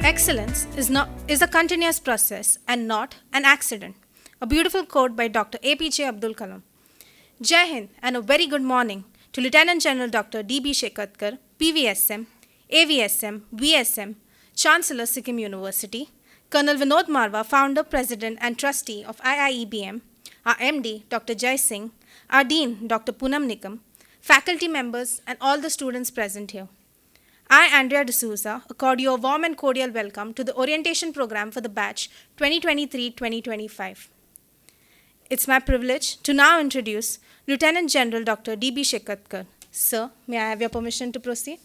Excellence is a continuous process and not an accident. A beautiful quote by Dr. APJ Abdul Kalam. Jai Hind and a very good morning to Lieutenant General Dr. DB Shekatkar, PVSM, AVSM, VSM, Chancellor Sikkim University, Colonel Vinod Marwa, Founder, President and Trustee of IIEBM, our MD, Dr. Jai Singh, our Dean, Dr. Poonam Nikam, faculty members and all the students present here. I, Andrea D'Souza, accord you a warm and cordial welcome to the orientation program for the batch 2023-2025. It's my privilege to now introduce Lieutenant General Dr. D.B. Shekatkar. Sir, may I have your permission to proceed?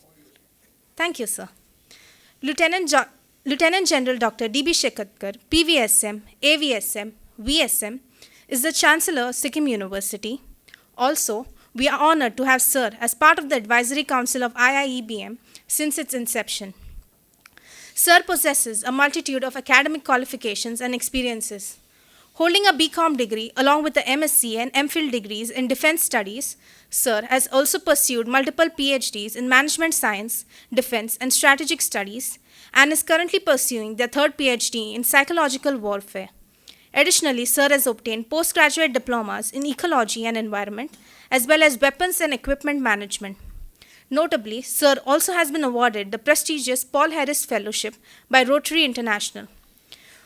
Thank you, sir. Lieutenant General Dr. D.B. Shekatkar, PVSM, AVSM, VSM, is the Chancellor, Sikkim University. Also, we are honored to have Sir as part of the Advisory Council of IIEBM since its inception. Sir possesses a multitude of academic qualifications and experiences. Holding a BCom degree along with the MSc and MPhil degrees in defense studies, Sir has also pursued multiple PhDs in management science, defense and strategic studies, and is currently pursuing their third PhD in psychological warfare. Additionally, Sir has obtained postgraduate diplomas in ecology and environment, as well as weapons and equipment management. Notably, Sir also has been awarded the prestigious Paul Harris Fellowship by Rotary International.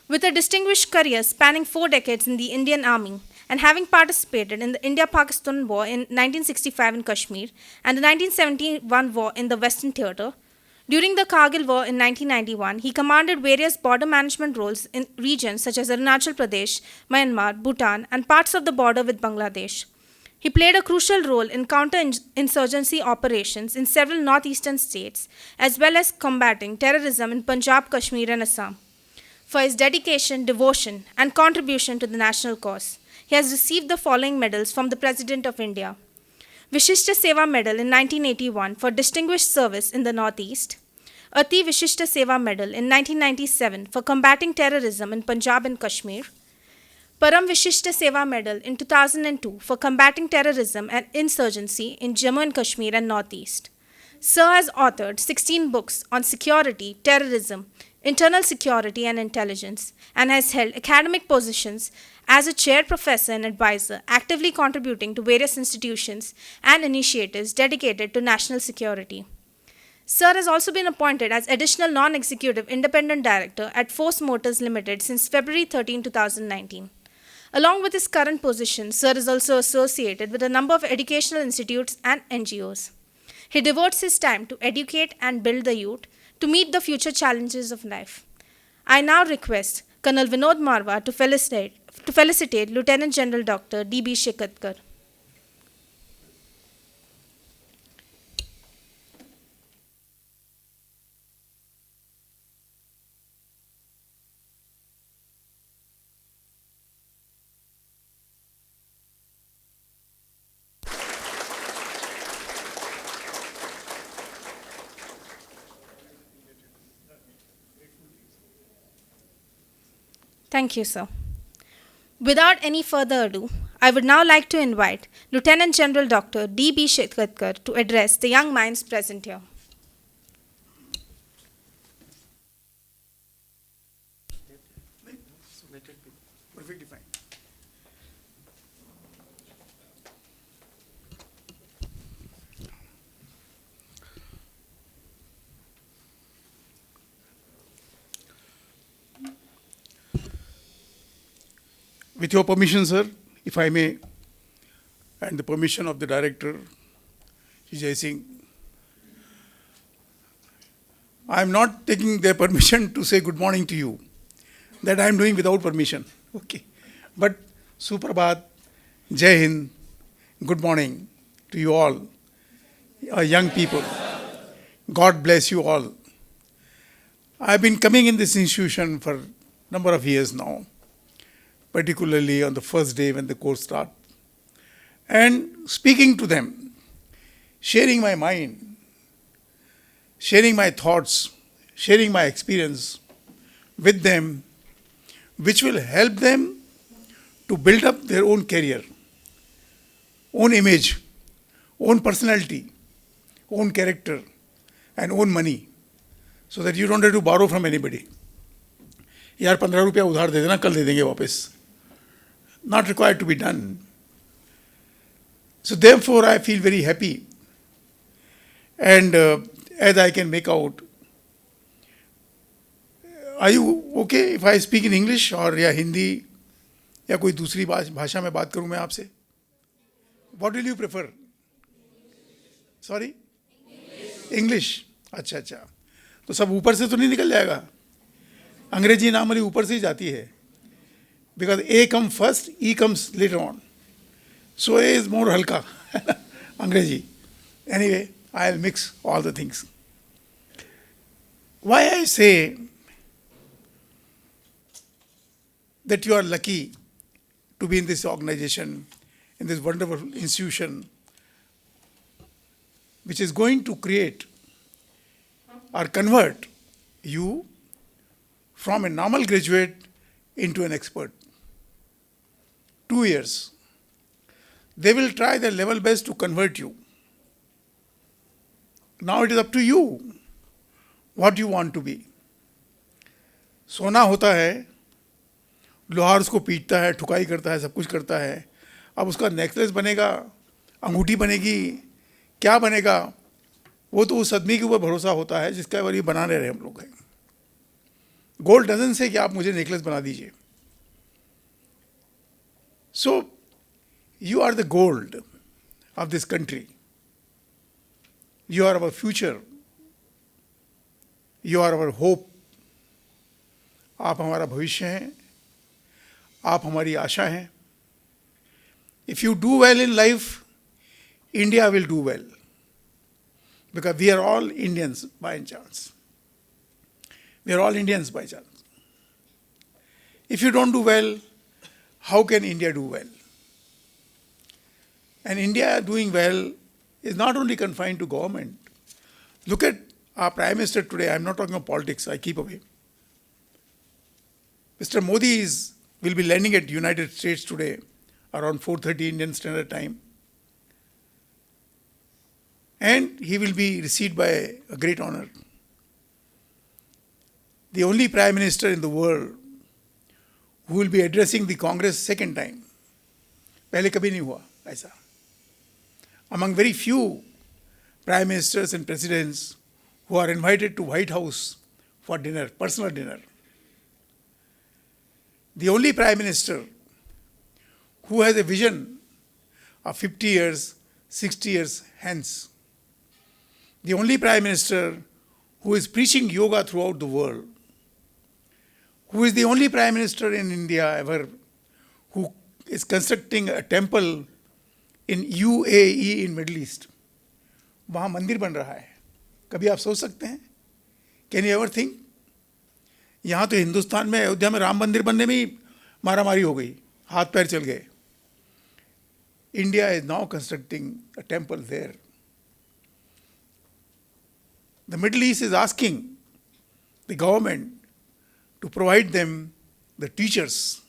With a distinguished career spanning 4 decades in the Indian Army and having participated in the India-Pakistan War in 1965 in Kashmir and the 1971 War in the Western Theatre, during the Kargil War in 1991, he commanded various border management roles in regions such as Arunachal Pradesh, Myanmar, Bhutan, and parts of the border with Bangladesh. He played a crucial role in counter-insurgency operations in several northeastern states, as well as combating terrorism in Punjab, Kashmir, and Assam. For his dedication, devotion, and contribution to the national cause, he has received the following medals from the President of India. Vishishta Seva Medal in 1981 for distinguished service in the Northeast, Ati Vishishta Seva Medal in 1997 for combating terrorism in Punjab and Kashmir, Param Vishishta Seva Medal in 2002 for combating terrorism and insurgency in Jammu and Kashmir and Northeast. Sir has authored 16 books on security, terrorism, internal security and intelligence, and has held academic positions as a chair professor and advisor, actively contributing to various institutions and initiatives dedicated to national security. Sir has also been appointed as additional non-executive independent director at Force Motors Limited since February 13, 2019. Along with his current position, Sir is also associated with a number of educational institutes and NGOs. He devotes his time to educate and build the youth to meet the future challenges of life. I now request Colonel Vinod Marwa to felicitate Lieutenant General Dr. D.B. Shekatkar. Thank you, sir. Without any further ado, I would now like to invite Lieutenant General Dr. D.B. Shekatkar to address the young minds present here. Perfectly fine. With your permission, sir, if I may, and the permission of the director, Jai Singh, I am not taking their permission to say good morning to you. That I am doing without permission. Okay. But Suprabhat, Jai Hind, good morning to you all, young people. God bless you all. I have been coming in this institution for a number of years now, particularly on the first day when the course starts, and speaking to them, sharing my mind, sharing my thoughts, sharing my experience with them, which will help them to build up their own career, own image, own personality, own character, and own money. so that you don't have to borrow from anybody. यार 15 रुपया उधार दे देना, कल दे देंगे वापस. Not required to be done. So therefore I feel very happy. And as I can make out, are you okay if I speak in English or या हिंदी या कोई दूसरी भाषा में बात करूं मैं आपसे? What will you prefer? Sorry? English. अच्छा अच्छा. तो सब ऊपर से तो नहीं निकल जाएगा. अंग्रेजी नाम वाली ऊपर से ही जाती है. Because A comes first, E comes later on. So A is more हल्का. अंग्रेजी. Anyway, I'll mix all the things. Why I say that you are lucky to be in this organization, in this wonderful institution, which is going to create or convert you from a normal graduate into an expert. 2 years. They will try their level best to convert you. Now it is up to you what you want to be. सोना होता है, लोहार उसको पीटता है, ठुकाई करता है, सब कुछ करता है. अब उसका नेकलेस बनेगा, अंगूठी बनेगी, क्या बनेगा, वो तो उस आदमी के ऊपर भरोसा होता है जिसका बार ये बनाने रहे हम लोग हैं. गोल्ड डजन से कि आप मुझे नेकलेस बना दीजिए. सो you are the gold of this country. You are our future. You are our hope. आप हमारा भविष्य हैं. आप हमारी आशा हैं. If you do well in life, India will do well. Because we are all Indians by chance. We are all Indians by chance. If you don't do well, how can India do well? And India doing well is not only confined to government. Look at our Prime Minister today. I'm not talking about politics. I keep away. Mr. Modi will be landing at United States today around 4:30 Indian Standard Time. And he will be received by a great honor. The only Prime Minister in the world who will be addressing the Congress second time. पहले कभी नहीं हुआ ऐसा. Among very few prime ministers and presidents who are invited to White House for dinner, personal dinner. The only prime minister who has a vision of 50 years, 60 years hence. The only prime minister who is preaching yoga throughout the world. Who is the only prime minister in India ever who is constructing a temple in UAE in Middle East. वहाँ मंदिर बन रहा है. कभी आप सोच सकते हैं? Can you ever think? यहाँ तो हिंदुस्तान में अयोध्या में राम मंदिर बनने में ही मारामारी हो गई, हाथ पैर चल गए. India is now constructing a temple there. The Middle East is asking the government to provide them the teachers.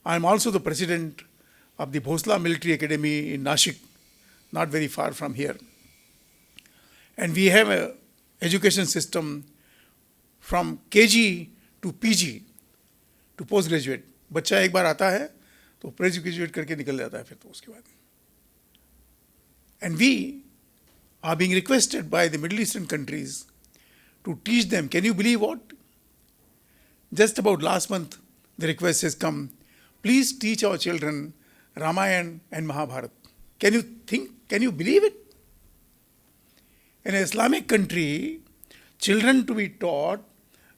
I am also the president of the Bhosla Military Academy in Nashik, not very far from here. And we have an education system from KG to PG to postgraduate. बच्चा एक बार आता है तो post graduate करके निकल जाता है फिर तो उसके बाद. And we are being requested by the Middle Eastern countries to teach them. Can you believe what? Just about last month, the request has come, please teach our children Ramayana and Mahabharata. Can you think, can you believe it? In an Islamic country, children to be taught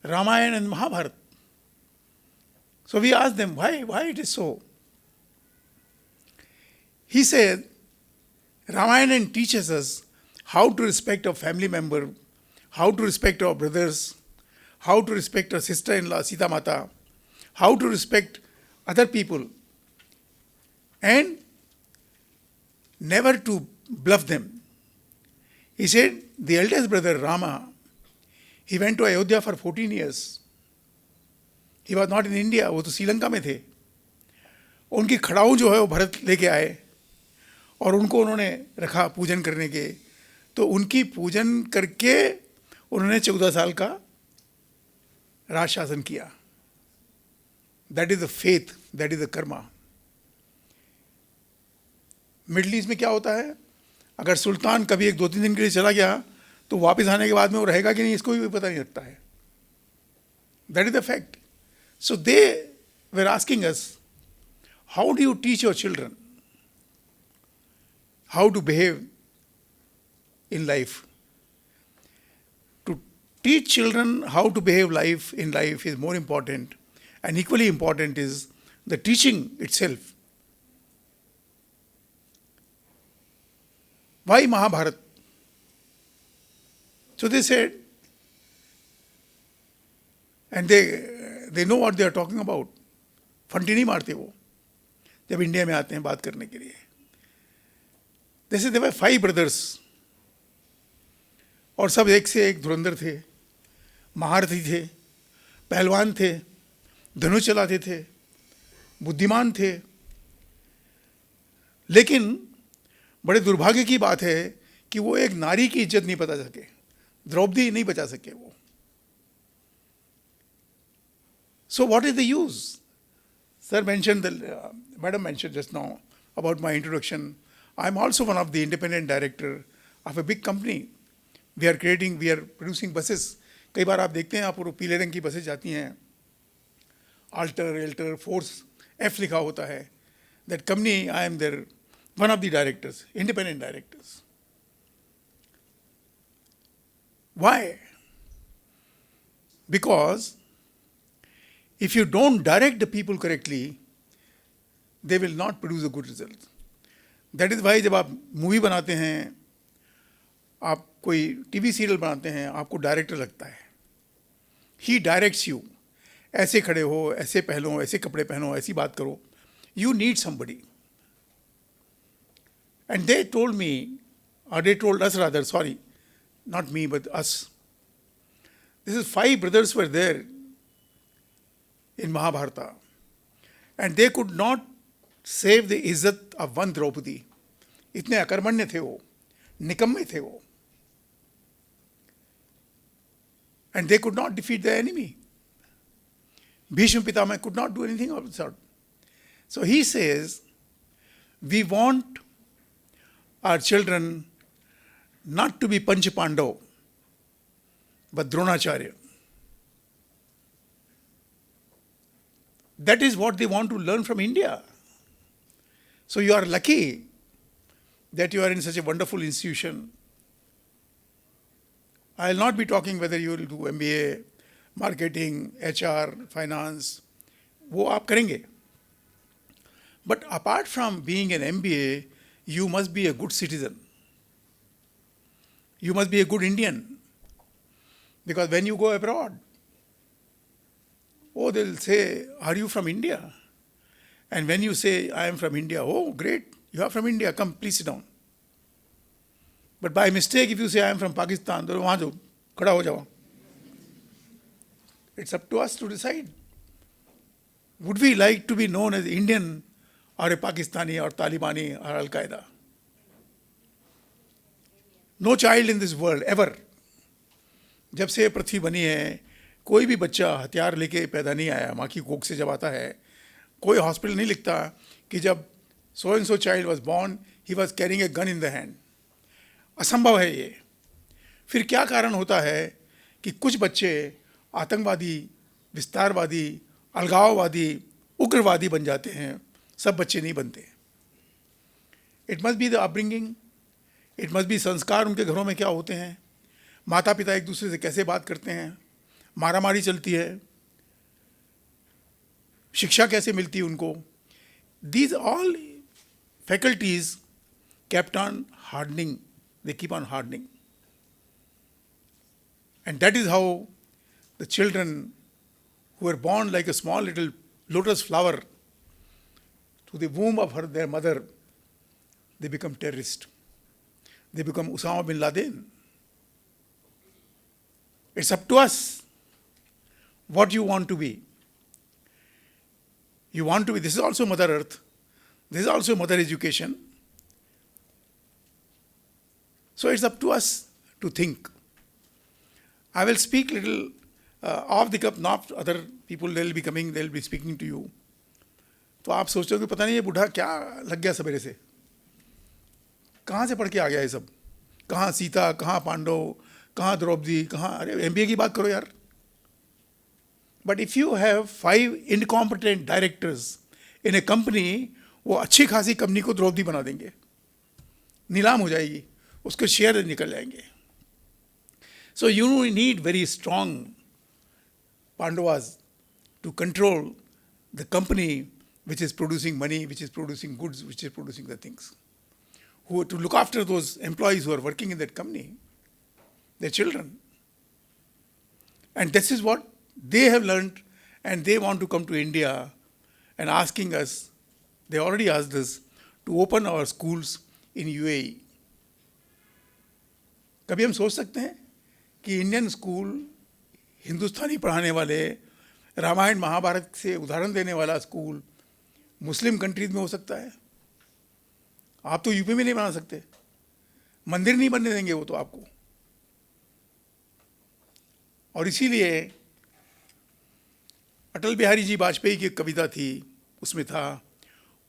Ramayana and Mahabharata. So we asked them, why it is so? He said, Ramayana teaches us how to respect our family member, how to respect our brothers, how to respect our sister-in-law, Sita Mata, how to respect other people, and never to bluff them. He said, the eldest brother Rama, he went to Ayodhya for 14 years. He was not in India, वो तो श्रीलंका में थे. उनकी खड़ाऊ जो है वो भरत लेके आए और उनको उन्होंने रखा पूजन करने के. तो उनकी पूजन करके उन्होंने 14 साल का राज शासन किया. That is the faith, that is the Karma. Middle east में क्या होता है, अगर सुल्तान कभी 1-2-3 दिन के लिए चला गया तो वापस आने के बाद में वो रहेगा कि नहीं, इसको भी पता नहीं लगता है. That is the fact. So they were asking us, how do you teach your children how to behave in life? To teach children how to behave in life is more important, and equally important is the teaching itself. Why Mahabharata? So they said, and they know what they are talking about. फंटी नहीं मारते वो जब India में आते हैं बात करने के लिए. जैसे there were 5 brothers, और सब एक से एक धुरंधर थे, महारथी थे, पहलवान थे, धनुष चलाते थे, बुद्धिमान थे. लेकिन बड़े दुर्भाग्य की बात है कि वो एक नारी की इज्जत नहीं बचा सके, द्रौपदी नहीं बचा सके वो. So what is the use? Sir mentioned, Madam mentioned just now about my introduction. I am also one of the independent director of a big company. We are producing buses. कई बार आप देखते हैं, आप वो पीले रंग की बसें जाती हैं, अल्टर, एल्टर, फोर्स, F लिखा होता है. That company, I am their one of the directors, independent directors. Why? Because if you don't direct the people correctly, they will not produce a good result. That is why जब आप movie बनाते हैं, आप कोई TV serial बनाते हैं, आपको director लगता है. He directs you. ऐसे खड़े हो, ऐसे पहनो, ऐसे कपड़े पहनो, ऐसी बात करो. You need somebody. And they told me, or they told us rather, sorry, not me but us. This is 5 brothers were there in Mahabharata, and they could not save the izzat of one Draupadi. इतने अकर्मण्य थे वो, निकम्मे थे वो. And they could not defeat the enemy. Bhishma Pitama could not do anything of the sort. So he says, we want our children not to be Panch Pandav, but Dronacharya. That is what they want to learn from India. So you are lucky that you are in such a wonderful institution. I will not be talking whether you will do MBA, marketing, HR, finance. वो आप करेंगे. But apart from being an MBA, you must be a good citizen. You must be a good Indian. Because when you go abroad, oh, they'll say, are you from India? And when you say, I am from India, oh, great, you are from India, come, please sit down. But by mistake, if you say, I am from Pakistan, तो वहाँ जो खड़ा हो जाओ. It's up to us to decide. Would we like to be known as Indian or a Pakistani or Talibani or Al-Qaeda? No child in this world, ever. जब से पृथ्वी बनी है, कोई भी बच्चा हथियार लेके पैदा नहीं आया. माँ की कोख से जब आता है, कोई हॉस्पिटल नहीं लिखता कि जब so and so child was born, he was carrying a gun in the hand. असंभव है ये. फिर क्या कारण होता है कि कुछ बच्चे आतंकवादी, विस्तारवादी, अलगाववादी, उग्रवादी बन जाते हैं, सब बच्चे नहीं बनते. It must be the upbringing, it must be संस्कार. उनके घरों में क्या होते हैं, माता पिता एक दूसरे से कैसे बात करते हैं, मारामारी चलती है, शिक्षा कैसे मिलती है उनको. These all faculties kept on hardening, they keep on hardening. And that is how the children who were born like a small little lotus flower to the womb of their mother, they become terrorists. They become Osama bin Laden. It's up to us what you want to be. You want to be, this is also Mother Earth, this is also Mother Education. So it's up to us to think. I will speak little off the cup, not other people, they'll be coming, they'll be speaking to you. तो आप सोचते हो कि पता नहीं ये बूढ़ा क्या लग गया सवेरे से, कहाँ से पढ़ के आ गया ये सब, कहाँ सीता, कहाँ पांडव, कहाँ द्रौपदी, कहाँ, अरे एमबीए की बात करो यार. But if you have 5 incompetent directors in A company, वो अच्छी खासी कंपनी को द्रौपदी बना देंगे, नीलाम हो जाएगी, उसके शेयर निकल जाएंगे. So you need very strong Pandavas to control the company which is producing money, which is producing goods, which is producing the things. Who to look after those employees who are working in that company, their children. And this is what they have learned, and they want to come to India and asking us, they already asked us, to open our schools in UAE. कभी हम सोच सकते हैं कि Indian school, हिंदुस्तानी पढ़ाने वाले, रामायण महाभारत से उदाहरण देने वाला स्कूल मुस्लिम कंट्रीज में हो सकता है? आप तो यूपी में नहीं बना सकते, मंदिर नहीं बनने देंगे वो तो आपको. और इसीलिए अटल बिहारी जी वाजपेयी की एक कविता थी, उसमें था,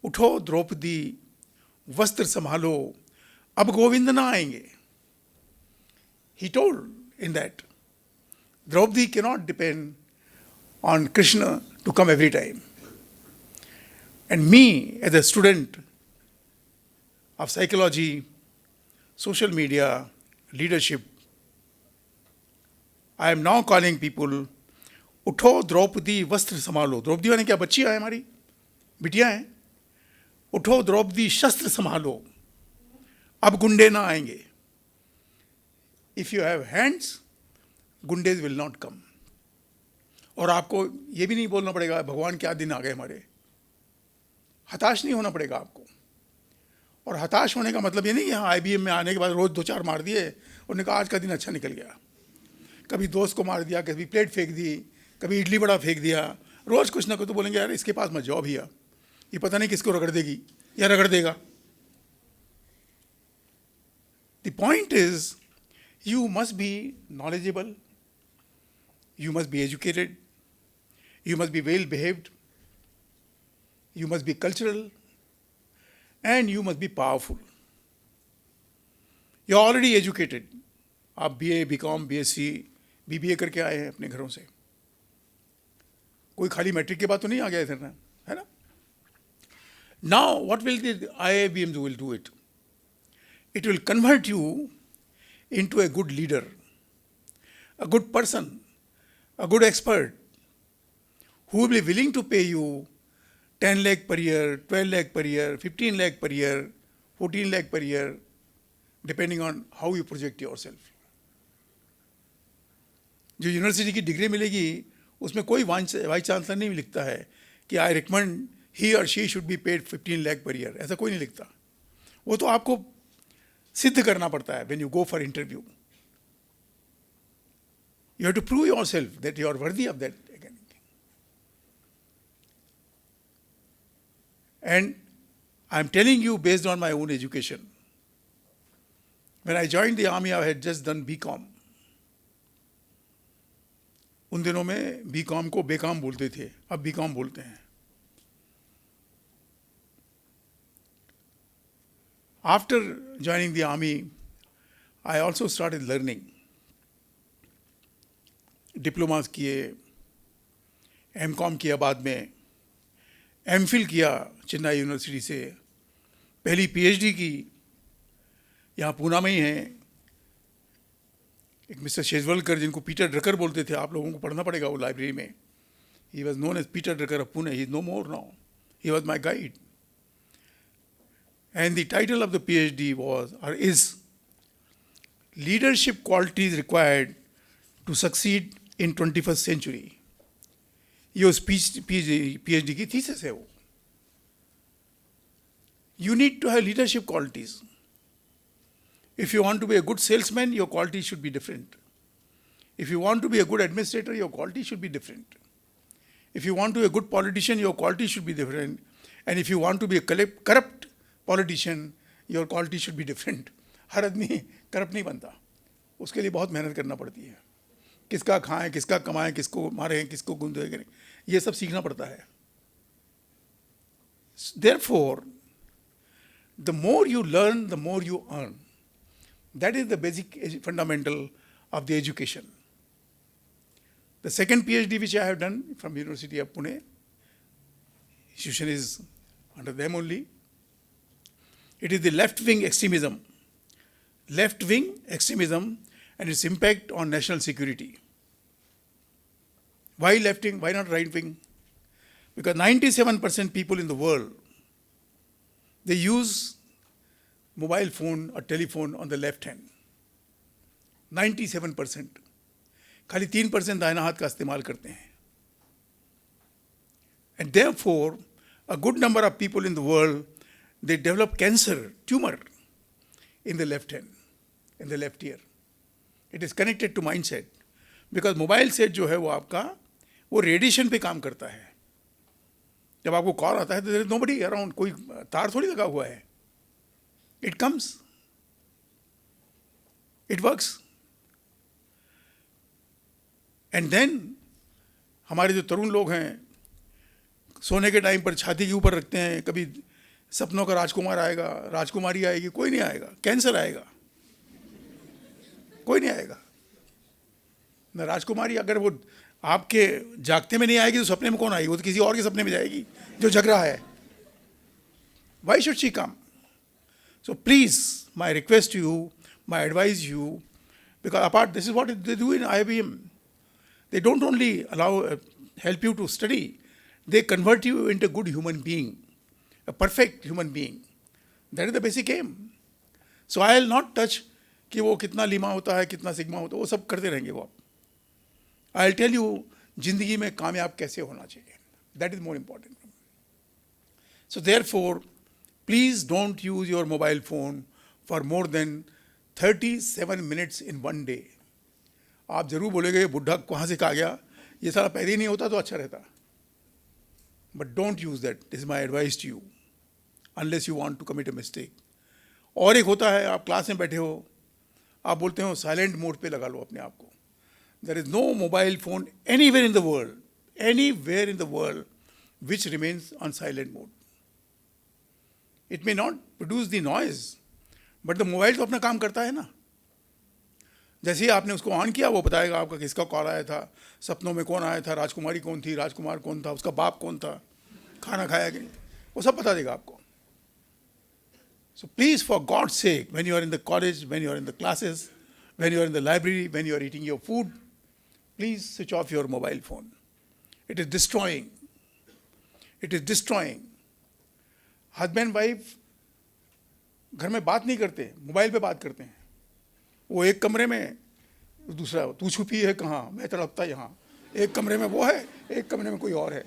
उठो द्रौपदी वस्त्र संभालो, अब गोविंद ना आएंगे. He told in that, Draupadi cannot depend on Krishna to come every time. And me, as a student of psychology, social media, leadership, I am now calling people, उठो द्रौपदी वस्त्र संभालो. द्रौपदी वाले क्या बच्चियां हैं, हमारी बिटियां हैं. उठो द्रौपदी शस्त्र संभालो, अब गुंडे ना आएंगे. If you have hands, गुंडेज will not come. और आपको ये भी नहीं बोलना पड़ेगा भगवान क्या दिन आ गए हमारे. हताश नहीं होना पड़ेगा आपको. और हताश होने का मतलब ये नहीं कि हाँ IBM में आने के बाद रोज 2-4 मार दिए, उन्होंने कहा आज का दिन अच्छा निकल गया. कभी दोस्त को मार दिया, कभी प्लेट फेंक दी, कभी इडली बड़ा फेंक दिया, रोज कुछ ना कुछ तो बोलेंगे यार इसके पास मत जाओ भैया, ये पता नहीं किसको रगड़ देगी या रगड़ देगा. The point is, you must be knowledgeable, you must be educated, you must be well behaved, you must be cultural, and you must be powerful. You are already educated. आप BA, BCom, BSc, BBA करके आए हैं अपने घरों से. कोई खाली matric के बाद तो नहीं आ गया इधर ना, है ना? Now what will the IIBM will do it? It will convert you into a good leader, a good person, a good expert, who will be willing to pay you 10 lakh per year, 12 lakh per year, 15 lakh per year, 14 lakh per year, depending on how you project yourself. जो university की degree मिलेगी उसमें कोई vice chancellor नहीं लिखता है कि I recommend ही और she should be paid 15 lakh per year, ऐसा कोई नहीं लिखता. वो तो आपको सिद्ध करना पड़ता है when you go for interview. You have to prove yourself that you are worthy of that. And I am telling you based on my own education. When I joined the army, I had just done BCom. उन दिनों में BCom को बेकाम बोलते थे, अब BCom बोलते हैं. After joining the army, I also started learning. Diplomas किए, MCom किया बाद में, MPhil किया चेन्नई यूनिवर्सिटी से, पहली PhD की यहाँ पूना में ही है. एक मिस्टर शेजवलकर जिनको पीटर ड्रकर बोलते थे, आप लोगों को पढ़ना पड़ेगा वो लाइब्रेरी में. He was known as Peter Drucker of Pune. He is no more now. He was my guide. And the title of the PhD was or is leadership qualities required to succeed in 21st century. ये उस PhD की thesis है वो. You need to have leadership qualities. If you want to be a good salesman, your quality should be different. If you want to be a good administrator, your quality should be different. If you want to be a good politician, your quality should be different. And if you want to be a corrupt politician, your quality should be different. हर आदमी corrupt नहीं बनता, उसके लिए बहुत मेहनत करना पड़ती है. किसका खाएं, किसका कमाएं, किसको मारें, किसको गुंदे करें, ये सब सीखना पड़ता है. Therefore, the more you learn, the more you earn. That is the basic fundamental of the education. The second PhD which I have done from University of Pune, institution is under them only. It is the left-wing extremism. Left-wing extremism and its impact on national security. Why left-wing? Why not right-wing? Because 97% people in the world, they use mobile phone or telephone on the left hand. 97%. खाली 3% दाहिना हाथ का इस्तेमाल करते हैं. And therefore, a good number of people in the world, they develop cancer, tumor in the left hand, in the left ear. It is connected to mindset. Because mobile set जो है वो आपका, वो रेडिएशन पे काम करता है. जब आपको कॉल आता है तो there is nobody around, कोई तार थोड़ी लगा हुआ है. It comes. It works. And then हमारे जो तरुण लोग हैं, सोने के टाइम पर छाती के ऊपर रखते हैं, कभी सपनों का राजकुमार आएगा, राजकुमारी आएगी, कोई नहीं आएगा. कैंसर आएगा, कोई नहीं आएगा. ना राजकुमारी अगर वो आपके जागते में नहीं आएगी तो सपने में कौन आएगी? वो तो किसी और के सपने में जाएगी जो जग रहा है. Why should she come? So please, my request to you, my advice to you, because apart, this is what they do in IBM. They don't only help you to study, they convert you into a good human being, a perfect human being. That is the basic aim. So I will not touch कि वो कितना Lima होता है, कितना sigma होता है, वो सब करते रहेंगे वो आप. I will tell you जिंदगी में कामयाब कैसे होना चाहिए. That is more important. So therefore, please don't use your mobile phone for more than 37 minutes in one day. आप जरूर बोलेंगे ये बुढ़ा कहाँ से कहा गया, ये सारा पैदा ही नहीं होता तो अच्छा रहता. But don't use that. This is my advice to you. Unless you want to commit a mistake. और एक होता है, आप क्लास में बैठे हो, आप बोलते हो साइलेंट मोड पे लगा लो अपने आप को. There is no mobile phone anywhere in the world which remains on silent mode. It may not produce the noise, but the mobile तो अपना काम करता है ना. जैसे ही आपने उसको ऑन किया वो बताएगा आपका किसका कॉल आया था, सपनों में कौन आया था, राजकुमारी कौन थी, राजकुमार कौन था, उसका बाप कौन था, खाना खाया कि नहीं, वो सब बता देगा आपको. So please, for God's sake, when you are in the college, when you are in the classes, when you are in the library, when you are eating your food, please switch off your mobile phone. It is destroying. It is destroying. Husband wife घर में बात नहीं करते, mobile पे बात करते हैं. वो एक कमरे में, दूसरा तू छुपी है कहाँ, मैं तड़पता यहाँ. एक कमरे में वो है, एक कमरे में कोई और है.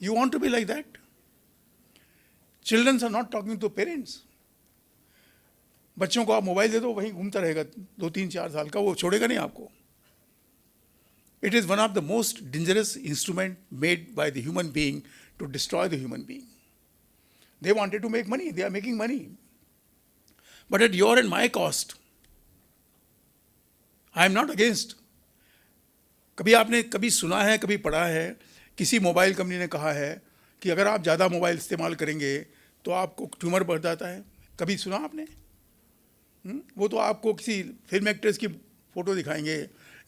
You want to be like that? Children are not talking to parents. बच्चों को आप मोबाइल दे दो, वहीं घूमता रहेगा 2-3-4 साल का, वो छोड़ेगा नहीं आपको. It is one of the most dangerous instrument made by the human being to destroy the human being. They wanted to make money, they are making money. But at your and my cost. I am not against. कभी आपने कभी सुना है, कभी पढ़ा है, किसी mobile company ने कहा है कि अगर आप ज़्यादा मोबाइल इस्तेमाल करेंगे तो आपको ट्यूमर बढ़ जाता है. कभी सुना आपने? वो तो आपको किसी फिल्म एक्ट्रेस की फ़ोटो दिखाएंगे,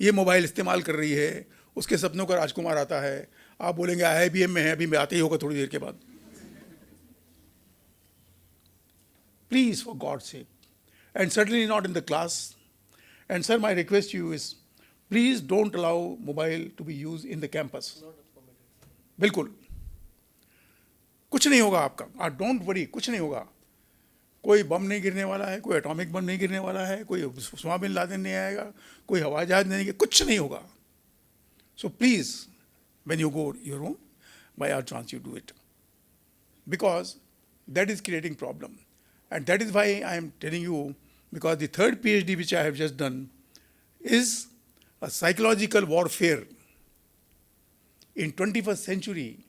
ये मोबाइल इस्तेमाल कर रही है, उसके सपनों का राजकुमार आता है, आप बोलेंगे IBM में है, अभी मैं आते ही होगा थोड़ी देर के बाद. Please, for God's sake, and certainly not in the class. And sir, my request to you is, please don't allow mobile to be used in the campus. बिल्कुल कुछ नहीं होगा आपका. Don't worry, कुछ नहीं होगा. कोई बम नहीं गिरने वाला है, कोई एटॉमिक बम नहीं गिरने वाला है, कोई उस्मा बिन लादेन नहीं आएगा, कोई हवाई जहाज नहीं, कुछ नहीं होगा. So please, when you go your room, by all chance you do it, because that is creating problem. And that is why I am telling you, because the third PhD which I have just done is a psychological warfare in 21st century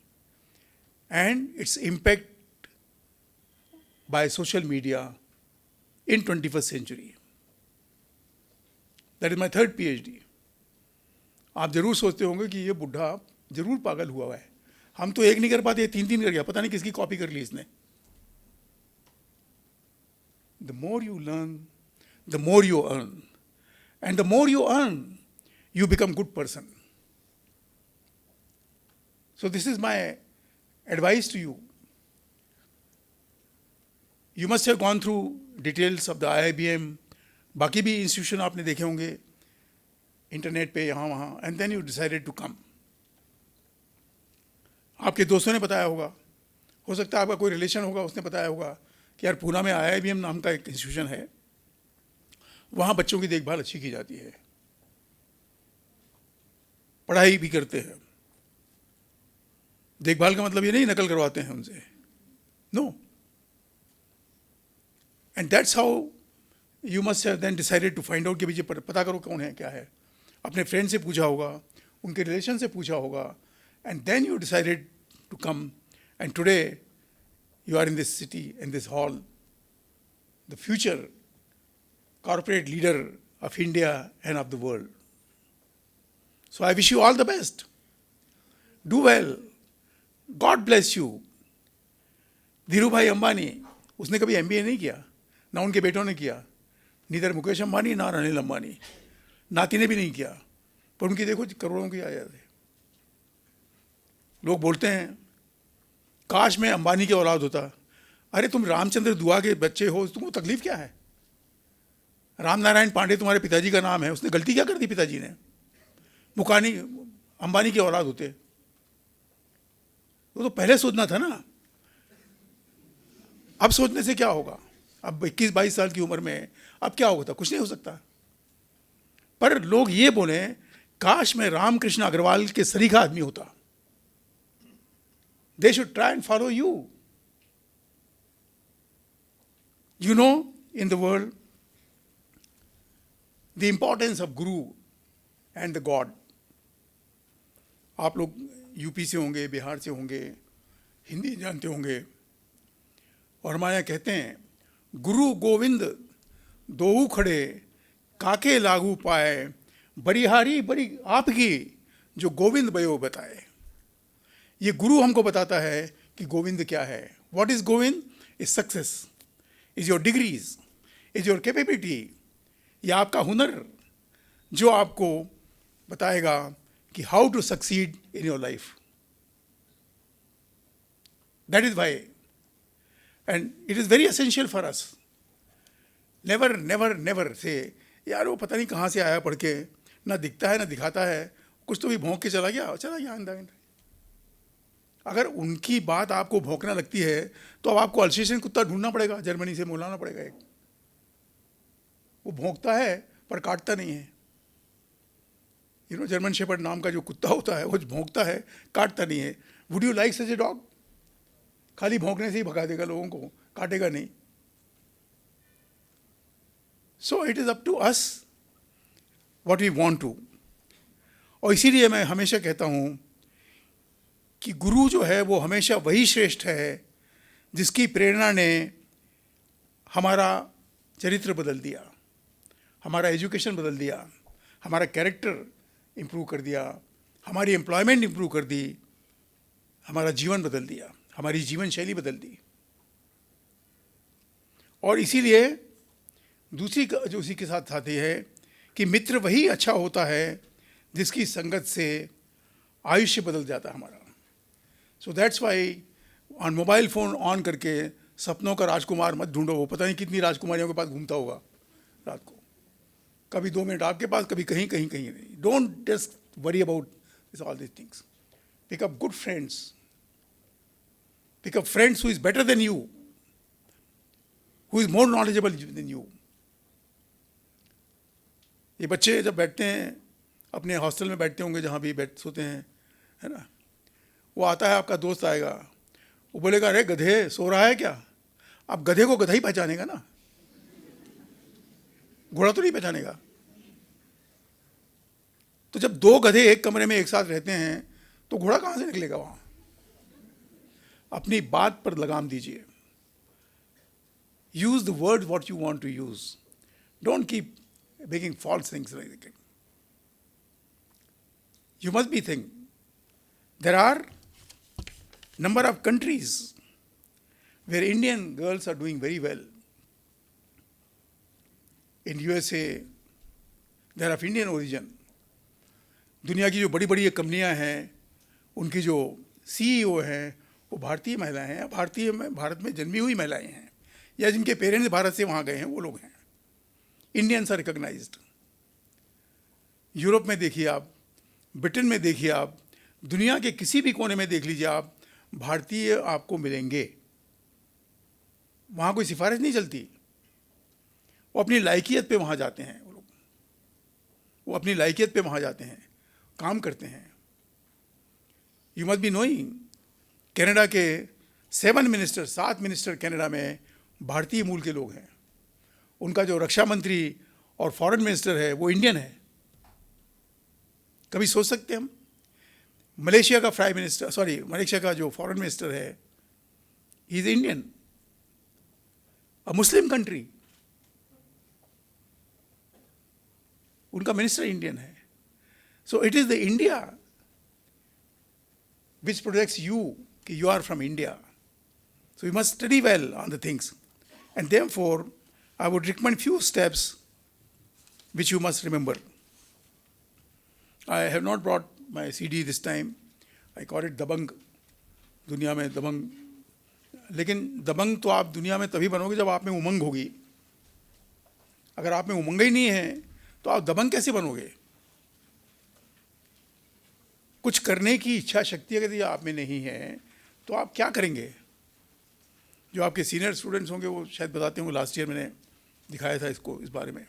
and its impact by social media in 21st century. That is my third PhD. आप जरूर सोचते होंगे कि ये बुढ़ा जरूर पागल हुआ है, हम तो एक नहीं कर पाते, 3 कर गया, पता नहीं किसकी कॉपी कर ली इसने. The more you learn, the more you earn. And the more you earn, you become good person. So this is my advice to you. You must have gone through details of the IIBM, बाकी भी institution आपने देखे होंगे internet पे यहाँ वहाँ, and then you decided to come. आपके दोस्तों ने बताया होगा, हो सकता है आपका कोई रिलेशन होगा, उसने बताया होगा कि यार पूना में IIBM नाम का एक इंस्टीट्यूशन है, वहाँ बच्चों की देखभाल अच्छी की जाती है, पढ़ाई भी करते हैं. देखभाल का मतलब ये नहीं नकल करवाते हैं उनसे, no. And that's how you must have then decided to find out कि मुझे पता करो कौन है क्या है. अपने फ्रेंड से पूछा होगा, उनके रिलेशन से पूछा होगा, and then you decided to come. And today you are in this city, in this hall, the future corporate leader of India and of the world. So I wish you all the best. Do well. God bless you. Dhiru भाई अंबानी, उसने कभी MBA नहीं किया, ना उनके बेटों ने किया, नीदर मुकेश अंबानी ना अनिल अंबानी, नाती ने भी नहीं किया, पर उनकी देखो करोड़ों की आयात है. लोग बोलते हैं काश मैं अंबानी की औलाद होता. अरे तुम रामचंद्र दुआ के बच्चे हो, तुमको तकलीफ क्या है? राम नारायण पांडे तुम्हारे पिताजी का नाम है, उसने गलती क्या कर दी पिताजी ने? मुकानी अंबानी की औलाद होते. वो तो पहले सोचना था ना, अब सोचने से क्या होगा? अब 21-22 साल की उम्र में अब क्या होता? कुछ नहीं हो सकता. पर लोग ये बोले काश मैं रामकृष्ण अग्रवाल के सरीखा आदमी होता. They should try and follow you. You know, in the world, the importance of Guru and the God. आप लोग यूपी से होंगे, बिहार से होंगे, हिंदी जानते होंगे, और हमारे यहाँ कहते हैं गुरु गोविंद दोऊ खड़े काके लागू पाए, बरिहारी बड़ी आपकी जो गोविंद बयो बताए. ये गुरु हमको बताता है कि गोविंद क्या है. What is Govind? Is success, is your degrees, is your capability. या आपका हुनर जो आपको बताएगा कि how to succeed in your life. That is why and it is very essential for us. Never never never say यार वो पता नहीं कहाँ से आया पढ़ के, ना दिखता है ना दिखाता है, कुछ तो भी भौंक के चला गया अंदर. अगर उनकी बात आपको भौंकना लगती है तो अब आपको अल्सेशियन कुत्ता ढूंढना पड़ेगा, जर्मनी से बुलाना पड़ेगा एक. वो भौंकता है पर काटता नहीं है. यू नो, जर्मन शेपर्ड नाम का जो कुत्ता होता है वो भौंकता है, काटता नहीं है. Would you like such a dog? खाली भौंकने से ही भगा देगा लोगों को, काटेगा नहीं. So it is up to us what we want to. और इसीलिए मैं हमेशा कहता हूँ कि गुरु जो है वो हमेशा वही श्रेष्ठ है जिसकी प्रेरणा ने हमारा चरित्र बदल दिया, हमारा एजुकेशन बदल दिया, हमारा कैरेक्टर इम्प्रूव कर दिया, हमारी एम्प्लॉयमेंट इम्प्रूव कर दी, हमारा जीवन बदल दिया, हमारी जीवन शैली बदल दी. और इसीलिए दूसरी जो उसी के साथ आती है कि मित्र वही अच्छा होता है जिसकी संगत से आयुष्य बदल जाता है हमारा. So that's why on mobile phone on करके सपनों का राजकुमार मत ढूंढो. वो पता नहीं कितनी राजकुमारियों के पास घूमता होगा रात को, कभी 2 मिनट आपके पास, कभी कहीं कहीं कहीं नहीं. Don't just worry about this all this things. Pick up good friends, pick up friends who is better than you, who is more knowledgeable than you. ये बच्चे जब बैठते हैं अपने हॉस्टल में बैठते होंगे जहाँ भी बैठ सोते हैं, है ना, वो आता है आपका दोस्त आएगा, वो बोलेगा अरे गधे सो रहा है क्या? अब गधे को गधा ही पहचानेगा ना, घोड़ा तो नहीं पहचानेगा. तो जब 2 गधे एक कमरे में एक साथ रहते हैं तो घोड़ा कहाँ से निकलेगा वहाँ? अपनी बात पर लगाम दीजिए. Use the word what you want to use. Don't keep making false things like that. You must be thinking, there are number of countries where Indian girls are doing very well. In USA, they are of Indian origin. दुनिया की जो बड़ी बड़ी कंपनियां हैं, उनकी जो CEO हैं, वो भारतीय महिलाएं हैं, भारत में जन्मी हुई महिलाएं हैं, या जिनके पेरेंट्स भारत से वहाँ गए हैं, वो लोग हैं. Indians are recognised. यूरोप में देखिए आप, ब्रिटेन में देखिए आप, दुनिया के किसी भी कोने में देख लीजिए आप, भारतीय आपको मिलेंगे. वहाँ कोई सिफारिश नहीं चलती. वो अपनी लायकियत पे वहाँ जाते हैं. वो अपनी लायकियत पे वहाँ जाते हैं, काम करते हैं. You must be knowing, Canada के 7 मिनिस्टर कनाडा में भारतीय मूल के लोग हैं. उनका जो रक्षा मंत्री और फॉरेन मिनिस्टर है वो इंडियन है. कभी सोच सकते हम? मलेशिया का जो फॉरेन मिनिस्टर है, he is Indian, a Muslim country. उनका मिनिस्टर इंडियन है. सो it is the India which protects you, कि you are from India. So you must study well on the things. And therefore, I would recommend few steps which you must remember. I have not brought my CD this time. I call it दबंग. दुनिया में दबंग. लेकिन दबंग तो आप दुनिया में तभी बनोगे जब आप में उमंग होगी. अगर आप में उमंग ही नहीं है तो आप दबंग कैसे बनोगे? कुछ करने की इच्छा शक्ति अगर आप में नहीं है तो आप क्या करेंगे? जो आपके सीनियर स्टूडेंट्स होंगे वो शायद बताते होंगे, लास्ट ईयर मैंने दिखाया था इसको, इस बारे में.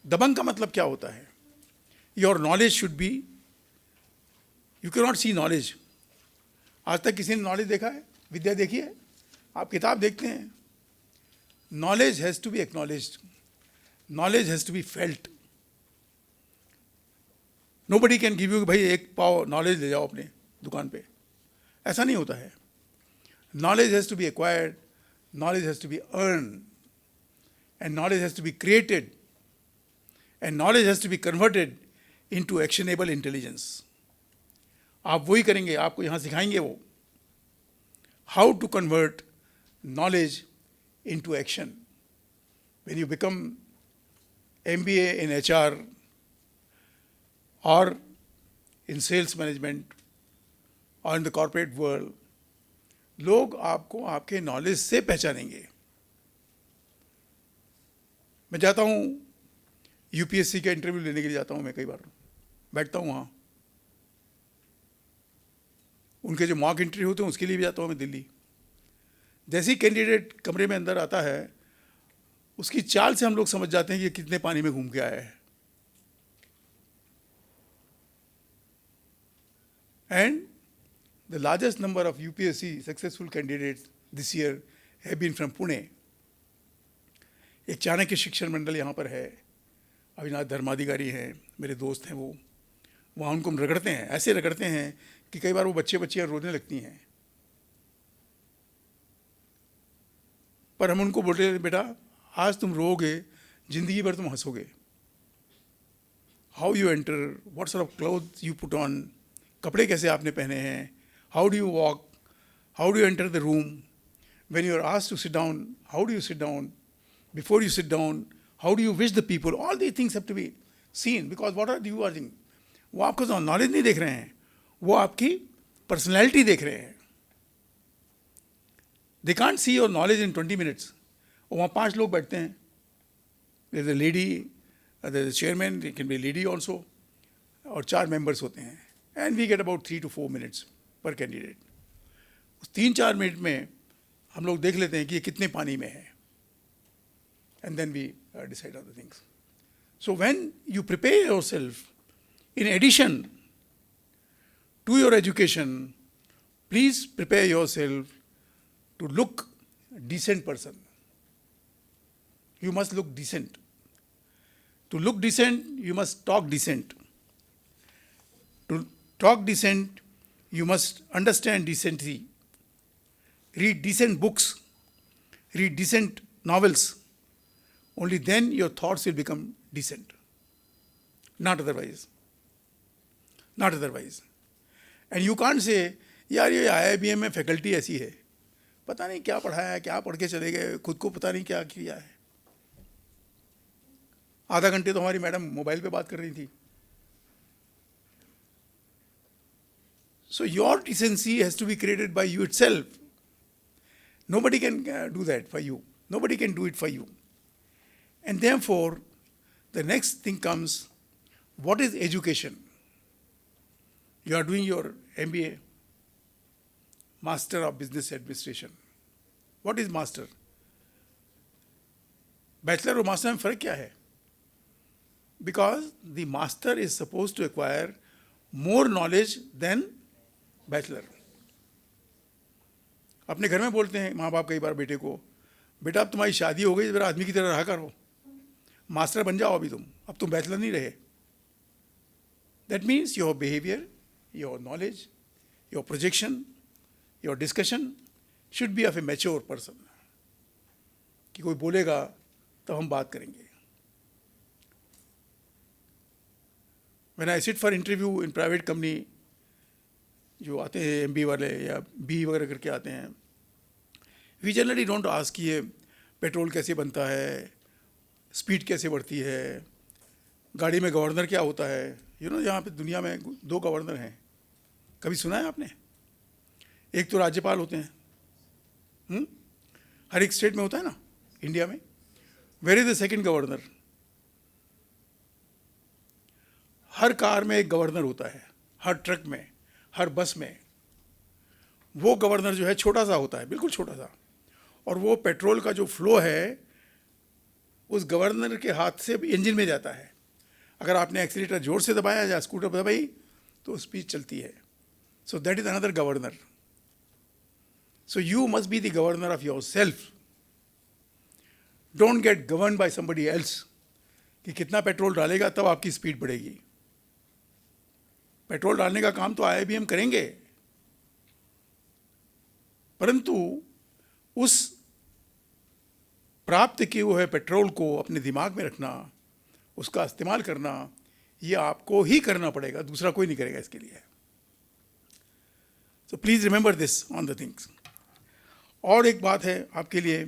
दबंग का मतलब क्या होता है? Your knowledge should be, you can not see knowledge. आज तक किसी ने नॉलेज देखा है? विद्या देखी है? आप किताब देखते हैं. Knowledge has to be acknowledged, knowledge has to be felt. Nobody can give you कि भाई एक पाव नॉलेज ले जाओ अपने दुकान पे. ऐसा नहीं होता है. Knowledge has to be acquired, knowledge has to be earned, and knowledge has to be created, and knowledge has to be converted into actionable intelligence. आप वही करेंगे, आपको यहाँ सिखाएंगे वो, how to convert knowledge into action. When you become MBA in HR or in sales management or in the corporate world, लोग आपको आपके नॉलेज से पहचानेंगे. मैं जाता हूँ यूपीएससी का इंटरव्यू लेने के लिए जाता हूँ, मैं कई बार बैठता हूँ वहाँ. उनके जो मॉक इंटरव्यू होते हैं उसके लिए भी जाता हूँ मैं दिल्ली. जैसे ही कैंडिडेट कमरे में अंदर आता है, उसकी चाल से हम लोग समझ जाते हैं कि कितने पानी में घूम के आया है. And the largest number of UPSC successful candidates this year have been from Pune. एक चाणक्य शिक्षण मंडल यहाँ पर है, अविनाश धर्माधिकारी हैं, मेरे दोस्त हैं. वो वहाँ उनको हम रगड़ते हैं, ऐसे रगड़ते हैं कि कई बार वो बच्चियाँ रोने लगती हैं. पर हम उनको बोलते हैं, बेटा आज तुम रोओगे, जिंदगी भर तुम हंसोगे. How you enter, what sort of clothes you put on, कपड़े कैसे आपने पहने हैं, how do you walk, how do you enter the room, when you are asked to sit down, how do you sit down, before you sit down, how do you wish the people. All these things have to be seen, because what are you are doing. वो आपका knowledge नहीं देख रहे हैं, वो आपकी personality देख रहे हैं. They can't see your knowledge in 20 minutes. वहाँ 5 लोग बैठते हैं, there is a lady, there is a chairman, it can be lady also, और 4 मेंबर्स होते हैं. And we get about 3 to 4 minutes per candidate. उस 3-4 मिनट में हम लोग देख लेते हैं कि ये कितने पानी में है. And then we decide other things. So when you prepare yourself, in addition to your education, please prepare yourself to look decent person. You must look decent. To look decent, you must talk decent. To talk decent, you must understand decency. Read decent books, read decent novels, only then your thoughts will become decent. Not otherwise. Not otherwise. And you can't say, यार ये IIBM में faculty ऐसी है, पता नहीं क्या पढ़ाया है, क्या पढ़ के चले गए, खुद को पता नहीं क्या किया है. आधा घंटे तो हमारी मैडम मोबाइल पे बात कर रही थी. So your decency has to be created by you itself. Nobody can do that for you. Nobody can do it for you. And therefore, the next thing comes, what is education? You are doing your MBA, Master of Business Administration. What is Master? Bachelor और Master में फ़र्क क्या है? Because the Master is supposed to acquire more knowledge than Bachelor. अपने घर में बोलते हैं माँ बाप कई बार बेटे को, बेटा अब तुम्हारी शादी हो गई, जरा आदमी की तरह रहा करो, मास्टर बन जाओ अभी तुम, अब तुम बैचलर नहीं रहे. That means your behavior, your knowledge, your projection, your discussion should be of a mature person. कि कोई बोलेगा तब हम बात करेंगे. When I sit for interview in private company, जो आते हैं MBA वाले या BE वगैरह करके आते हैं, we generally don't ask कि ये पेट्रोल कैसे बनता है, स्पीड कैसे बढ़ती है, गाड़ी में गवर्नर क्या होता है. यहाँ पे दुनिया में 2 गवर्नर हैं, कभी सुना है आपने? एक तो राज्यपाल होते हैं, हर एक स्टेट में होता है ना इंडिया में. Where is the second governor? हर कार में एक गवर्नर होता है, हर ट्रक में, हर बस में. वो गवर्नर जो है छोटा सा होता है, बिल्कुल छोटा सा, और वो पेट्रोल का जो फ्लो है उस गवर्नर के हाथ से इंजन में जाता है. अगर आपने एक्सीलेटर जोर से दबाया या स्कूटर दबाई तो स्पीड चलती है. So that is another governor. So you must be the governor of your self. Don't get govern by somebody else कि कितना पेट्रोल डालेगा तब आपकी स्पीड बढ़ेगी. पेट्रोल डालने का काम तो IIBM करेंगे, परंतु उस प्राप्त किए हुए पेट्रोल को अपने दिमाग में रखना, उसका इस्तेमाल करना, ये आपको ही करना पड़ेगा, दूसरा कोई नहीं करेगा इसके लिए. So please remember this on the things. और एक बात है आपके लिए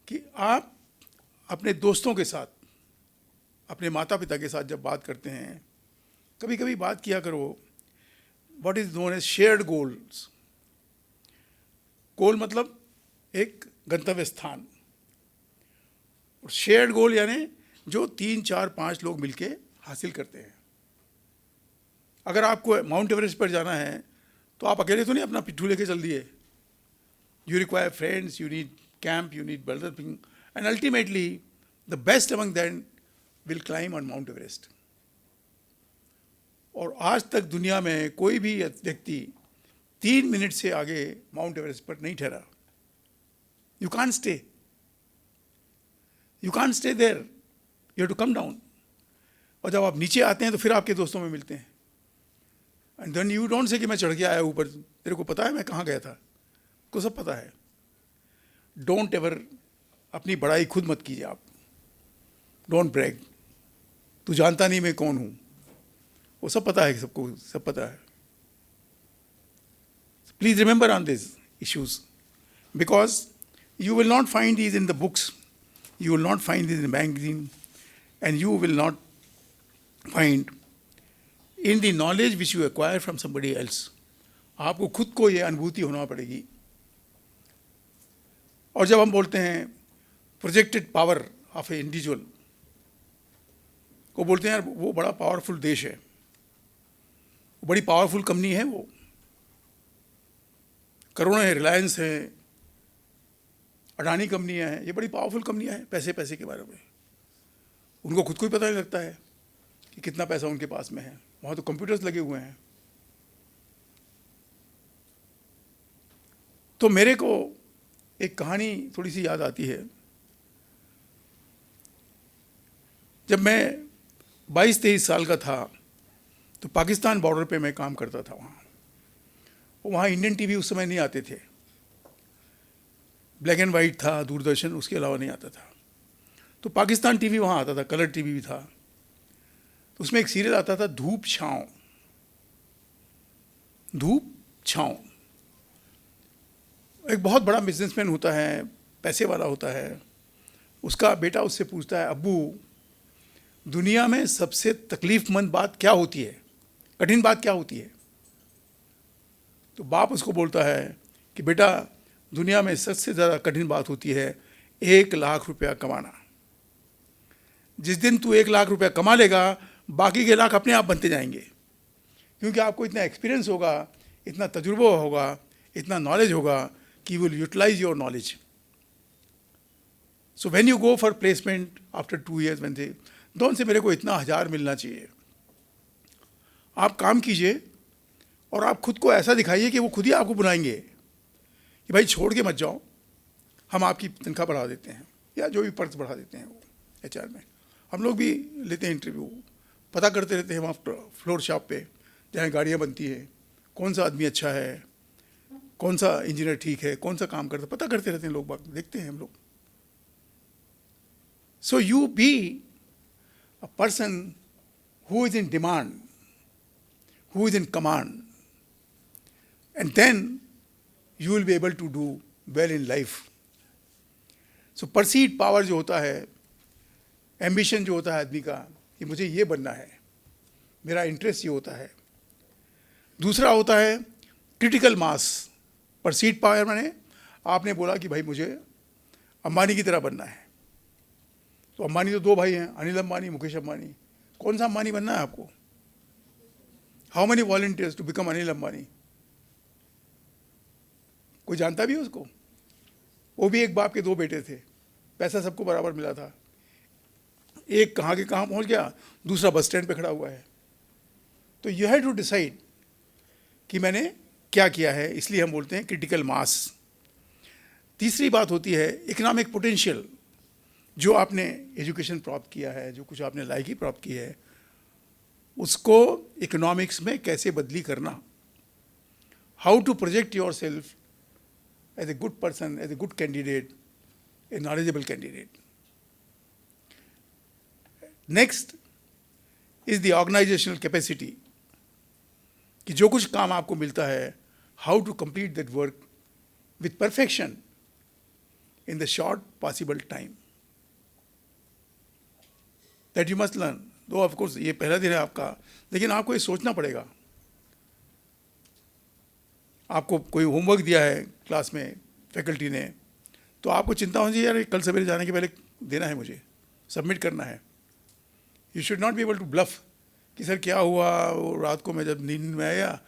कि आप अपने दोस्तों के साथ, अपने माता पिता के साथ जब बात करते हैं, कभी कभी बात किया करो what is known as shared goals. Goal मतलब एक गंतव्य स्थान, और शेयर्ड गोल यानी जो 3, 4, 5 लोग मिलके हासिल करते हैं. अगर आपको माउंट एवरेस्ट पर जाना है तो आप अकेले तो नहीं अपना पिट्ठू लेके चल दिए. You require friends, you need camp, you need brother thing, and ultimately the best among them will climb on Mount Everest. और आज तक दुनिया में कोई भी व्यक्ति 3 मिनट से आगे माउंट एवरेस्ट पर नहीं ठहरा. You can't stay. You can't stay there. You have to come down. और जब आप नीचे आते हैं तो फिर आपके दोस्तों में मिलते हैं. And then you don't say कि मैं चढ़ के आया ऊपर, तेरे को पता है मैं कहाँ गया था, को सब पता है. डोंट एवर अपनी बड़ाई खुद मत कीजिए आप. Don't brag. तू जानता नहीं मैं कौन हूँ, वो सब पता है, सबको सब पता है. Please remember on this issues, because you will not find these in the books, you will not find these in magazine, and you will not find in the knowledge which you acquire from somebody else. आपको खुद को ये अनुभूति होना पड़ेगी. और जब हम बोलते हैं projected power of A individual, को बोलते हैं यार वो बड़ा पावरफुल देश है, वो बड़ी पावरफुल कंपनी है, वो करोड़ों है, रिलायंस है, अडानी कंपनियां हैं, ये बड़ी पावरफुल कंपनियां हैं. पैसे पैसे के बारे में उनको खुद को ही पता नहीं लगता है कि कितना पैसा उनके पास में है. वहाँ तो कंप्यूटर्स लगे हुए हैं. तो मेरे को एक कहानी थोड़ी सी याद आती है. जब मैं 22-23 साल का था तो पाकिस्तान बॉर्डर पे मैं काम करता था. वहाँ इंडियन टीवी उस समय नहीं आते थे. ब्लैक एंड वाइट था दूरदर्शन, उसके अलावा नहीं आता था। तो पाकिस्तान टीवी वहाँ आता था, कलर टीवी भी था। तो उसमें एक सीरियल आता था धूप छाँव। धूप छाँव। एक बहुत बड़ा बिजनेसमैन होता है, पैसे वाला होता है। उसका बेटा उससे पूछता है, अब्बू दुनिया में सबसे तकलीफमंद बात क्या होती है, कठिन बात क्या होती है? तो बाप उसको बोलता है कि बेटा दुनिया में सबसे ज़्यादा कठिन बात होती है 1,00,000 रुपया कमाना। जिस दिन तू 1,00,000 रुपया कमा लेगा, बाकी के लाख अपने आप बनते जाएंगे, क्योंकि आपको इतना एक्सपीरियंस होगा, इतना तजुर्बा होगा, इतना नॉलेज होगा कि will utilize your knowledge. So when you go for placement after 2 years, when से दोन से मेरे को इतना 1,000 मिलना चाहिए, आप काम कीजिए और आप खुद को ऐसा दिखाइए कि वो खुद ही आपको बुलाएंगे कि भाई छोड़ के मत जाओ, हम आपकी तनख्वाह बढ़ा देते हैं या जो भी पर्स बढ़ा देते हैं। वो HR में हम लोग भी लेते हैं इंटरव्यू, पता करते रहते हैं वहाँ फ्लोर शॉप पे जहाँ गाड़ियाँ बनती हैं, कौन सा आदमी अच्छा है, कौन सा इंजीनियर ठीक है, कौन सा काम करता है, पता करते रहते हैं लोग, बात देखते हैं हम लोग। So you be a person who is in demand, who is in command, and then you will be able to do well in life. So perceived power जो होता है, ambition जो होता है आदमी का कि मुझे ये बनना है, मेरा इंटरेस्ट ये होता है। दूसरा होता है क्रिटिकल मास। परसीड पावर माने आपने बोला कि भाई मुझे अंबानी की तरह बनना है। तो अंबानी तो 2 भाई हैं, अनिल अंबानी, मुकेश अंबानी। कौन सा अंबानी बनना है आपको? How many volunteers to become Anil Ambani? कोई जानता भी है उसको? वो भी एक बाप के 2 बेटे थे, पैसा सबको बराबर मिला था। एक कहाँ के कहाँ पहुँच गया, दूसरा बस स्टैंड पे खड़ा हुआ है। तो यू हैव टू डिसाइड कि मैंने क्या किया है, इसलिए हम बोलते हैं क्रिटिकल मास। तीसरी बात होती है इकोनॉमिक पोटेंशियल। जो आपने एजुकेशन प्राप्त किया है, जो कुछ आपने लायकी प्राप्त की है, उसको इकोनॉमिक्स में कैसे बदली करना। How to project yourself as a good person, as a good candidate, a knowledgeable candidate. Next is the organisational capacity, कि जो कुछ काम आपको मिलता है, how to complete that work with perfection in the short possible time. That you must learn. Though of course ये पहला दिन है आपका, लेकिन आपको ये सोचना पड़ेगा। आपको कोई होमवर्क दिया है क्लास में फैकल्टी ने, तो आपको चिंता होनी चाहिए, यार कल सवेरे जाने के पहले देना है, मुझे सबमिट करना है। You should not be able to bluff कि सर क्या हुआ, वो रात को मैं जब नींद में आया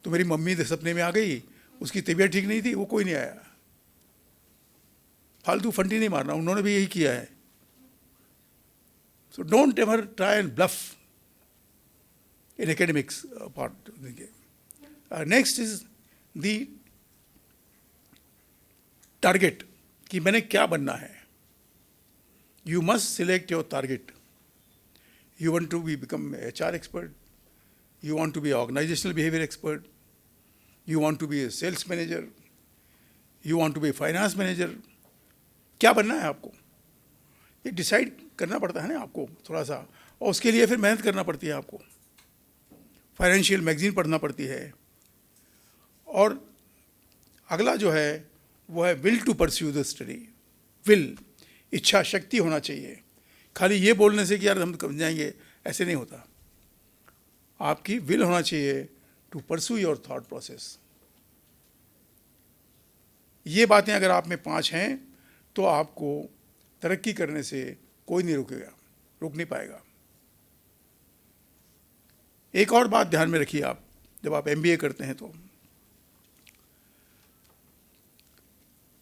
तो मेरी मम्मी सपने में आ गई, उसकी तबीयत ठीक नहीं थी, वो कोई नहीं आया। फालतू फंटी नहीं मारना, उन्होंने भी यही किया है। So don't ever try and bluff in academics part. Next is the target, कि मैंने क्या बनना है। You must select your target. You want to become HR expert. You want to be organizational behavior expert. You want to be a sales manager. You want to be a finance manager. क्या बनना है आपको, ये decide करना पड़ता है ना आपको थोड़ा सा, और उसके लिए फिर मेहनत करना पड़ती है आपको। फाइनेंशियल मैगजीन पढ़ना पड़ती है। और अगला जो है वो है will to pursue the study. Will, इच्छा शक्ति होना चाहिए। खाली ये बोलने से कि यार हम कर जाएंगे, ऐसे नहीं होता। आपकी विल होना चाहिए to pursue your thought process. ये बातें अगर आप में 5 हैं तो आपको तरक्की करने से कोई नहीं रुकेगा, रुक नहीं पाएगा। एक और बात ध्यान में रखिए, आप जब आप MBA करते हैं तो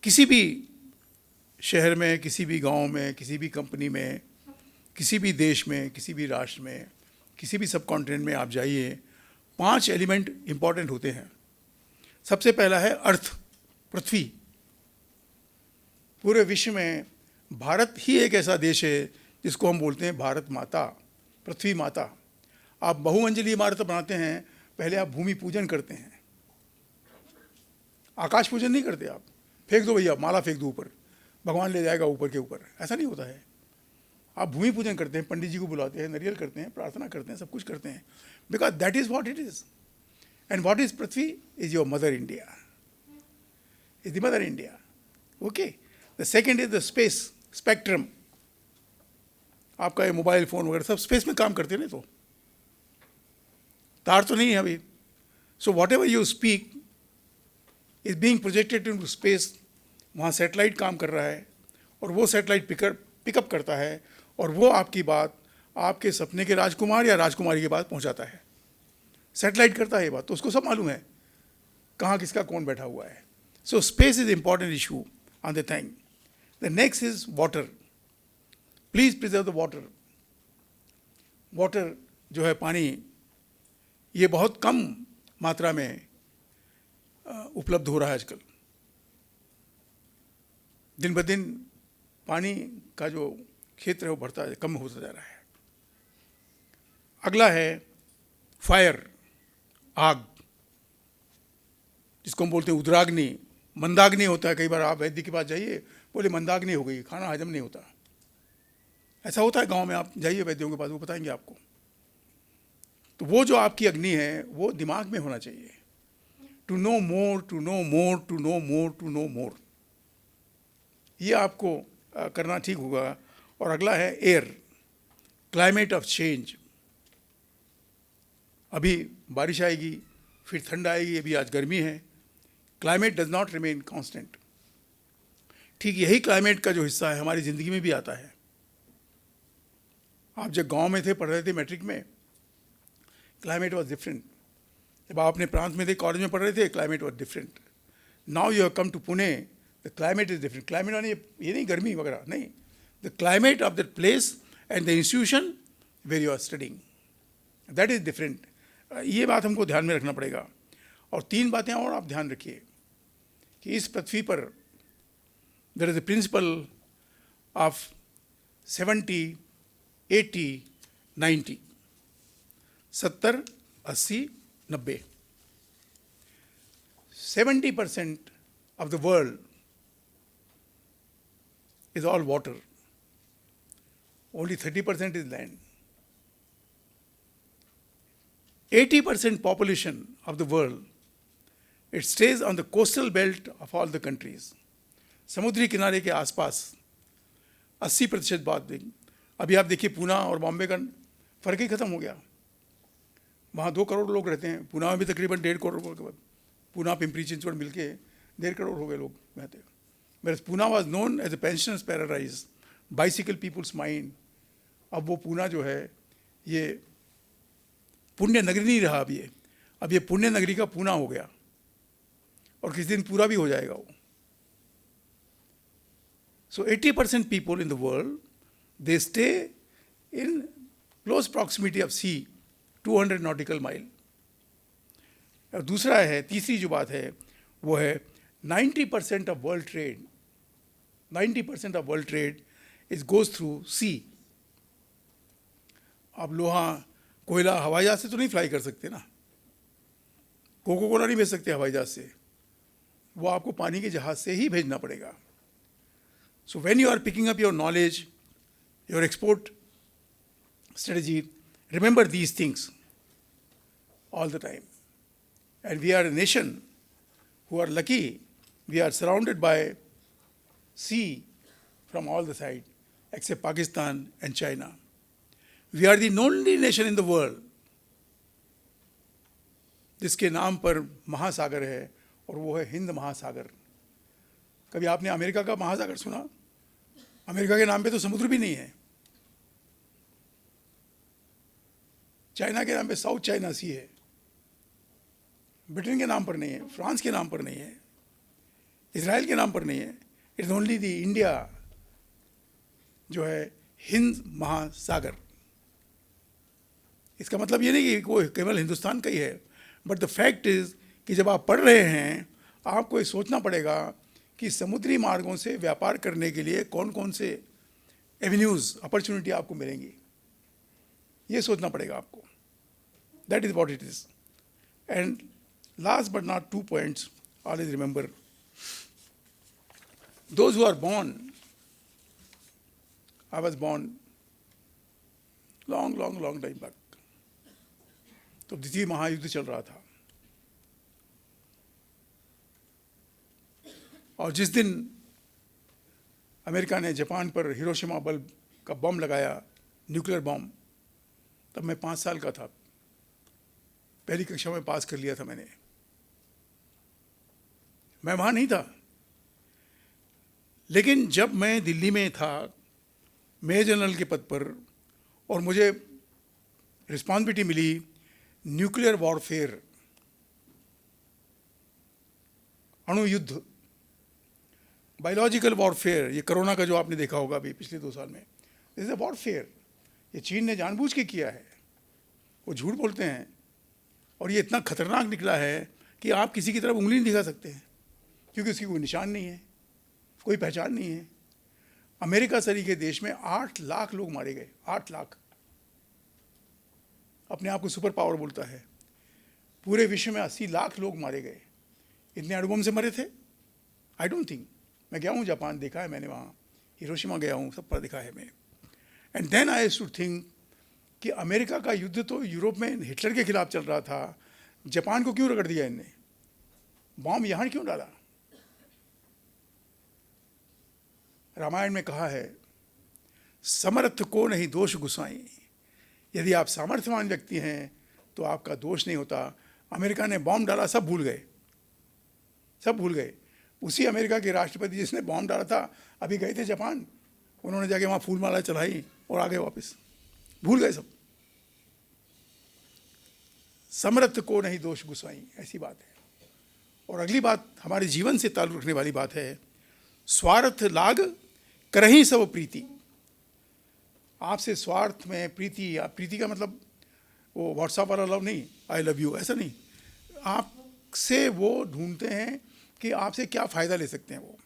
किसी भी शहर में, किसी भी गांव में, किसी भी कंपनी में, किसी भी देश में, किसी भी राष्ट्र में, किसी भी सब कॉन्टिनेंट में आप जाइए, 5 एलिमेंट इंपॉर्टेंट होते हैं। सबसे पहला है अर्थ, पृथ्वी। पूरे विश्व में भारत ही एक ऐसा देश है जिसको हम बोलते हैं भारत माता, पृथ्वी माता। आप बहुमंजिली इमारत बनाते हैं, पहले आप भूमि पूजन करते हैं, आकाश पूजन नहीं करते आप। फेंक दो भैया, माला फेंक दो ऊपर, भगवान ले जाएगा ऊपर के ऊपर, ऐसा नहीं होता है। आप भूमि पूजन करते हैं, पंडित जी को बुलाते हैं, नारियल करते हैं, प्रार्थना करते हैं, सब कुछ करते हैं, because that is what it is. And what is Prithvi is your mother India, is the mother India. Okay, the second is the space spectrum. आपका ये मोबाइल फोन वगैरह सब स्पेस में काम करते हैं ना, तो तार तो नहीं है अभी। So what ever you speak is being projected in space. वहाँ सैटेलाइट काम कर रहा है और वो सैटेलाइट पिकअप करता है और वो आपकी बात आपके सपने के राजकुमार या राजकुमारी के पास पहुँचाता है। सैटेलाइट करता है ये बात, तो उसको सब मालूम है कहाँ किसका कौन बैठा हुआ है। So space is important issue on the thing. The next is water. Please preserve the water. Water जो है पानी, ये बहुत कम मात्रा में उपलब्ध हो रहा है आजकल। दिन ब दिन पानी का जो क्षेत्र है वो बढ़ता है, कम होता जा रहा है। अगला है फायर, आग, जिसको हम बोलते हैं उद्राग्नि। मंदाग्नि होता है, कई बार आप वैद्य के पास जाइए, बोले मंदाग्नि हो गई, खाना हजम नहीं होता। ऐसा होता है गांव में, आप जाइए वैद्यों के पास, वो बताएंगे आपको। तो वो जो आपकी अग्नि है वो दिमाग में होना चाहिए। To know more, to know more, to know more, to know more, ये आपको करना ठीक होगा। और अगला है एयर, क्लाइमेट ऑफ चेंज। अभी बारिश आएगी, फिर ठंड आएगी, अभी आज गर्मी है। Climate does not remain constant. ठीक यही क्लाइमेट का जो हिस्सा है हमारी ज़िंदगी में भी आता है। आप जब गांव में थे, पढ़ रहे थे मैट्रिक में, क्लाइमेट वॉज डिफरेंट। जब आप अपने प्रांत में थे, कॉलेज में पढ़ रहे थे, climate was different. Now you have come to Pune, the climate is different. Climate यानी ये नहीं गर्मी वगैरह, नहीं, the climate of that place and the institution where you are studying, that is different. ये बात हमको ध्यान में रखना पड़ेगा। और तीन बातें और आप ध्यान रखिए कि इस पृथ्वी पर there is a principle of 70, 80, 90, 70, 80, 90। 70% of the world is all water. Only 30% is land. 80% population of the world, it stays on the coastal belt of all the countries. समुद्री किनारे के आसपास 80% बात दें। अभी आप देखिए पूना और बॉम्बे का फ़र्क ही ख़त्म हो गया। वहाँ 2 करोड़ लोग रहते हैं, पूना में भी तकरीबन 1.5 करोड़ के बाद, पूना पिंपरी चिंचवड़ मिलके 1.5 करोड़ हो गए लोग रहते। Whereas Poona was known as a pensioners paradise, bicycle peoples mind. अब वो पूना जो है ये पुण्य नगरी नहीं रहा। अब ये पुण्य नगरी का पूना हो गया और किसी दिन पूरा भी हो जाएगा वो। So 80% people in the world, they stay in close proximity of sea, 200 nautical mile. और दूसरा है, तीसरी जो बात है वो है 90% of world trade, 90% of world trade is goes through sea. आप लोहा कोयला हवाई जहाज से तो नहीं फ्लाई कर सकते ना, कोको कोला नहीं भेज सकते हवाई जहाज से, वो आपको पानी के जहाज से ही भेजना पड़ेगा। So when you are picking up your knowledge, your export strategy, remember these things all the time. And we are a nation who are lucky. We are surrounded by sea from all the sides, except Pakistan and China. We are the only nation in the world जिसके नाम पर महासागर है, और वो है हिंद महासागर। कभी आपने अमेरिका का महासागर सुना? अमेरिका के नाम पे तो समुद्र भी नहीं है। चाइना के नाम पे साउथ चाइना सी है, ब्रिटेन के नाम पर नहीं है, फ्रांस के नाम पर नहीं है, इजराइल के नाम पर नहीं है। इट्स ओनली द इंडिया जो है हिंद महासागर। इसका मतलब ये नहीं कि वो केवल हिंदुस्तान का ही है, बट द फैक्ट इज कि जब आप पढ़ रहे हैं आपको ये सोचना पड़ेगा कि समुद्री मार्गों से व्यापार करने के लिए कौन कौन से एवेन्यूज़, अपॉर्चुनिटी आपको मिलेंगी, ये सोचना पड़ेगा आपको। That is what it is. And last but not 2 points, always remember, Those who are born, I was born long time back. तो द्वितीय महायुद्ध चल रहा था, और जिस दिन अमेरिका ने जापान पर हिरोशिमा का बम लगाया, न्यूक्लियर बम, तब मैं 5 साल का था। पहली कक्षा में पास कर लिया था मैंने। मैं वहाँ नहीं था, लेकिन जब मैं दिल्ली में था मेजर जनरल के पद पर, और मुझे रिस्पॉन्सिबिलिटी मिली न्यूक्लियर वॉरफेयर, अणु युद्ध, बायोलॉजिकल वॉरफेयर, ये कोरोना का जो आपने देखा होगा अभी पिछले 2 साल में, दिस इज अ वॉरफेयर। ये चीन ने जानबूझ के किया है, वो झूठ बोलते हैं, और ये इतना खतरनाक निकला है कि आप किसी की तरफ उंगली नहीं दिखा सकते हैं, क्योंकि उसकी कोई निशान नहीं है, कोई पहचान नहीं है। अमेरिका सरी के देश में 8 लाख लोग मारे गए, 8 लाख। अपने आप को सुपर पावर बोलता है। पूरे विश्व में 80 लाख लोग मारे गए। इतने अणुबम से मरे थे? I don't think. मैं गया हूँ जापान, देखा है मैंने वहाँ, हिरोशिमा गया हूँ, सब पर दिखा है मैं। And then I should think कि अमेरिका का युद्ध तो यूरोप में हिटलर के खिलाफ चल रहा था, जापान को क्यों रगड़ दिया इनने? बॉम्ब यहाँ क्यों डाला? रामायण में कहा है, समर्थ को नहीं दोष गुसाई। यदि आप सामर्थ्यवान व्यक्ति हैं तो आपका दोष नहीं होता। अमेरिका ने बॉम्ब डाला, सब भूल गए, सब भूल गए। उसी अमेरिका के राष्ट्रपति जिसने बॉम्ब डाला था अभी गए थे जापान, उन्होंने जाके वहाँ फूलमाला चढ़ाई और आ गए वापस, भूल गए सब। समर्थ को नहीं दोष गुसाई, ऐसी बात है। और अगली बात हमारे जीवन से ताल्लुक़ रखने वाली बात है, स्वार्थ लाग करही सब प्रीति। आपसे स्वार्थ में प्रीति, या प्रीति का मतलब वो व्हाट्सएप वाला लव नहीं, आई लव यू, ऐसा नहीं। आपसे वो ढूंढते हैं कि आपसे क्या फ़ायदा ले सकते हैं वो।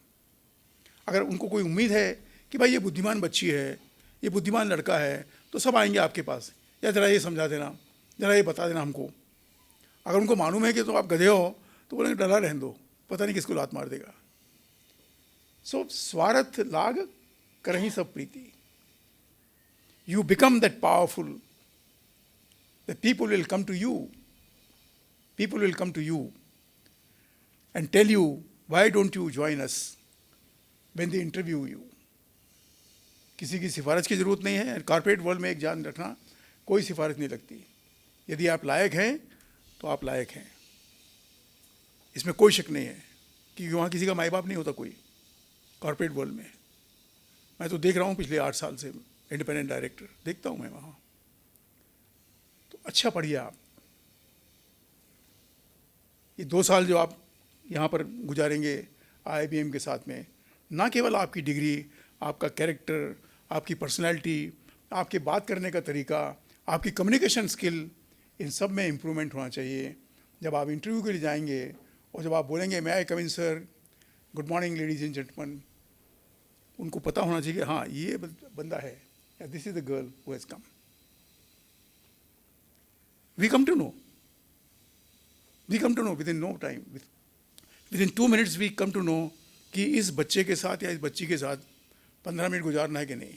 अगर उनको कोई उम्मीद है कि भाई ये बुद्धिमान बच्ची है, ये बुद्धिमान लड़का है, तो सब आएंगे आपके पास, या ज़रा ये समझा देना, ज़रा ये बता देना हमको। अगर उनको मालूम है कि तो आप गधे हो, तो बोलेंगे डरा रहने दो, पता नहीं किसको लात मार देगा। सो स्वार्थ लाग करही सब प्रीति। You become that powerful, that people will come to you. People will come to you and tell you, why don't you join us when they interview you. किसी की सिफारिश की ज़रूरत नहीं है। कॉर्पोरेट वर्ल्ड में एक जान रखना, कोई सिफारिश नहीं लगती। यदि आप लायक हैं तो आप लायक हैं, इसमें कोई शक नहीं है, क्योंकि वहाँ किसी का माई बाप नहीं होता कोई कॉर्पोरेट वर्ल्ड में। मैं तो देख रहा हूँ पिछले 8 साल से, इंडिपेंडेंट डायरेक्टर देखता हूँ मैं वहाँ। तो अच्छा पढ़िए आप। ये 2 साल जो आप यहाँ पर गुजारेंगे IIBM के साथ में, ना केवल आपकी डिग्री, आपका कैरेक्टर, आपकी पर्सनैलिटी, आपके बात करने का तरीका, आपकी कम्युनिकेशन स्किल, इन सब में इम्प्रूवमेंट होना चाहिए। जब आप इंटरव्यू के लिए जाएंगे और जब आप बोलेंगे मैं I come in sir, good morning ladies and gentleman, उनको पता होना चाहिए कि हाँ ये बंदा है, this is the girl who has come. We come to know. We come to know within no time. Within 2 minutes we come to know कि इस बच्चे के साथ या इस बच्ची के साथ 15 मिनट गुजारना है कि नहीं।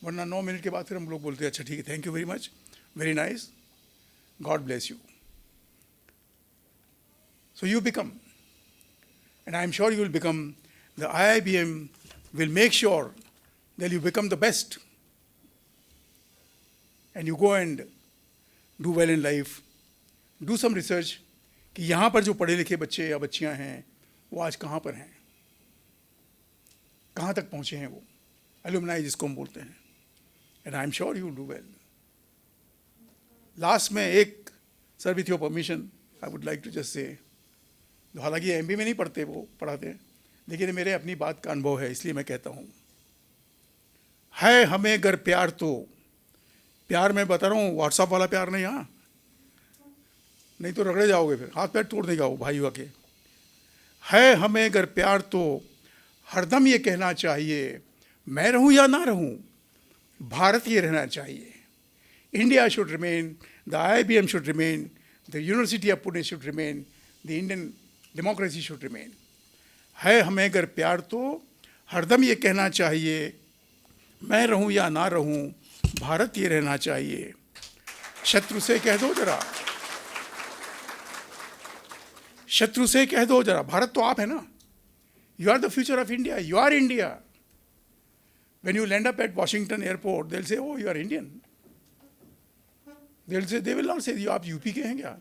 वरना 9 मिनट के बाद फिर हम लोग बोलते हैं अच्छा ठीक है, thank you very much, very nice, God bless you. So you become, and I am sure you will become, the IIBM will make sure that you become the best. And you go and do well in life, do some research कि यहाँ पर जो पढ़े लिखे बच्चे या बच्चियाँ हैं वो आज कहाँ पर हैं, कहाँ तक पहुँचे हैं वो, एलुमनाई जिसको हम बोलते हैं। And I am sure you do well. Last में एक, sir with your permission, I would like to just say, हालांकि MBA में नहीं पढ़ते वो पढ़ाते हैं, लेकिन मेरे अपनी बात का अनुभव है इसलिए मैं कहता हूँ, है हमें अगर प्यार तो, प्यार मैं बता रहा हूँ व्हाट्सएप वाला प्यार नहीं, हाँ, नहीं तो रगड़े जाओगे, फिर हाथ पैर तोड़ देगा वो भाई के। है हमें अगर प्यार तो हरदम ये कहना चाहिए, मैं रहूँ या ना रहूँ, भारत ये रहना चाहिए। India should remain, the IIBM should remain, the university of Pune should remain, the Indian democracy should remain. है हमें अगर प्यार तो हरदम ये कहना चाहिए, मैं रहूं या ना रहूं, भारत ये रहना चाहिए। शत्रु से कह दो जरा, शत्रु से कह दो जरा, भारत तो आप है ना। You are the future of India, you are India. When you land up at Washington airport, they'll say, oh, you are Indian. They will not say, आप यूपी के हैं क्या,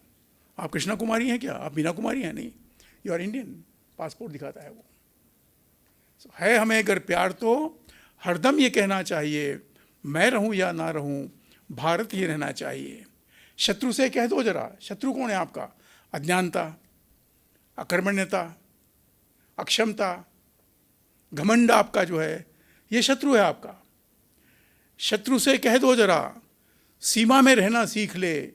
आप कृष्णा कुमारी हैं क्या, आप मीना कुमारी हैं, नहीं, यू आर इंडियन। पासपोर्ट दिखाता है वो। है हमें अगर प्यार तो हरदम ये कहना चाहिए, मैं रहूं या ना रहूं, भारत ये रहना चाहिए। शत्रु से कह दो जरा, शत्रु कौन है आपका? अज्ञानता, अकर्मण्यता, अक्षमता, घमंड आपका जो है, ये शत्रु है आपका। शत्रु से कह दो जरा, सीमा में रहना सीख ले,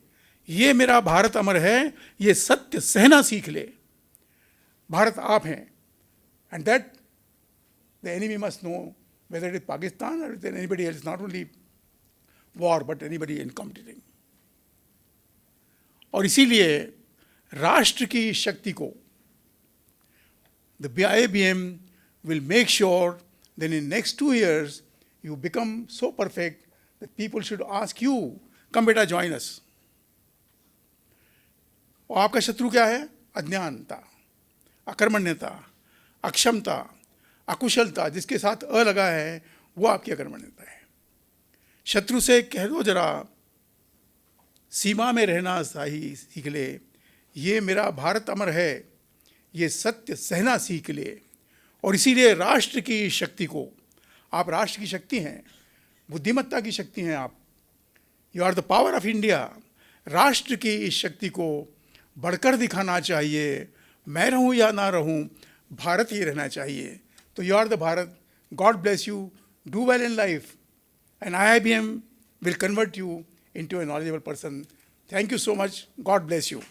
ये मेरा भारत अमर है, ये सत्य सहना सीख ले। भारत आप हैं, and that the enemy must know, whether it is Pakistan or anybody else, not only war but anybody in competing. और इसीलिए राष्ट्र की शक्ति को the IABM will make sure then in next 2 years you become so perfect that people should ask you, come beta join us. और आपका शत्रु क्या है? अज्ञानता, अकर्मण्यता, अक्षमता, अकुशलता, जिसके साथ अ लगा है वो आपकी अकर्मण्यता है। शत्रु से कह दो जरा, सीमा में रहना सही सीख ले, ये मेरा भारत अमर है, ये सत्य सहना सीख ले। और इसीलिए राष्ट्र की शक्ति को, आप राष्ट्र की शक्ति हैं, बुद्धिमत्ता की शक्ति हैं आप, you are the power of India. राष्ट्र की इस शक्ति को बढ़कर दिखाना चाहिए, मैं रहूं या ना रहूं, भारत ही रहना चाहिए। तो you are the Bharat, God bless you, do well in life, and IIBM will convert you into a knowledgeable person. Thank you so much. God bless you.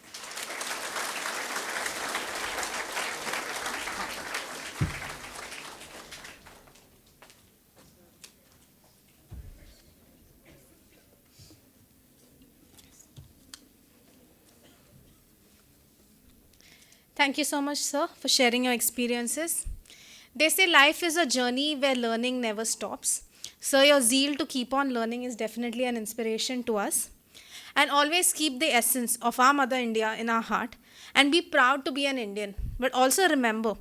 Thank you so much, sir, for sharing your experiences. They say life is a journey where learning never stops. So your zeal to keep on learning is definitely an inspiration to us. And always keep the essence of our Mother India in our heart and be proud to be an Indian. But also remember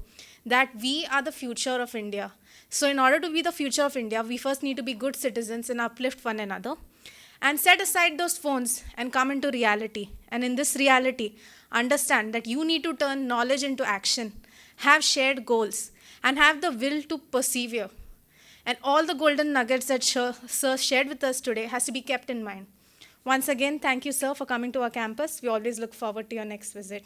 that we are the future of India. So in order to be the future of India, we first need to be good citizens and uplift one another. And set aside those phones and come into reality. And in this reality, understand that you need to turn knowledge into action, have shared goals, and have the will to persevere. And all the golden nuggets that Sir shared with us today has to be kept in mind. Once again, thank you, sir, for coming to our campus. We always look forward to your next visit.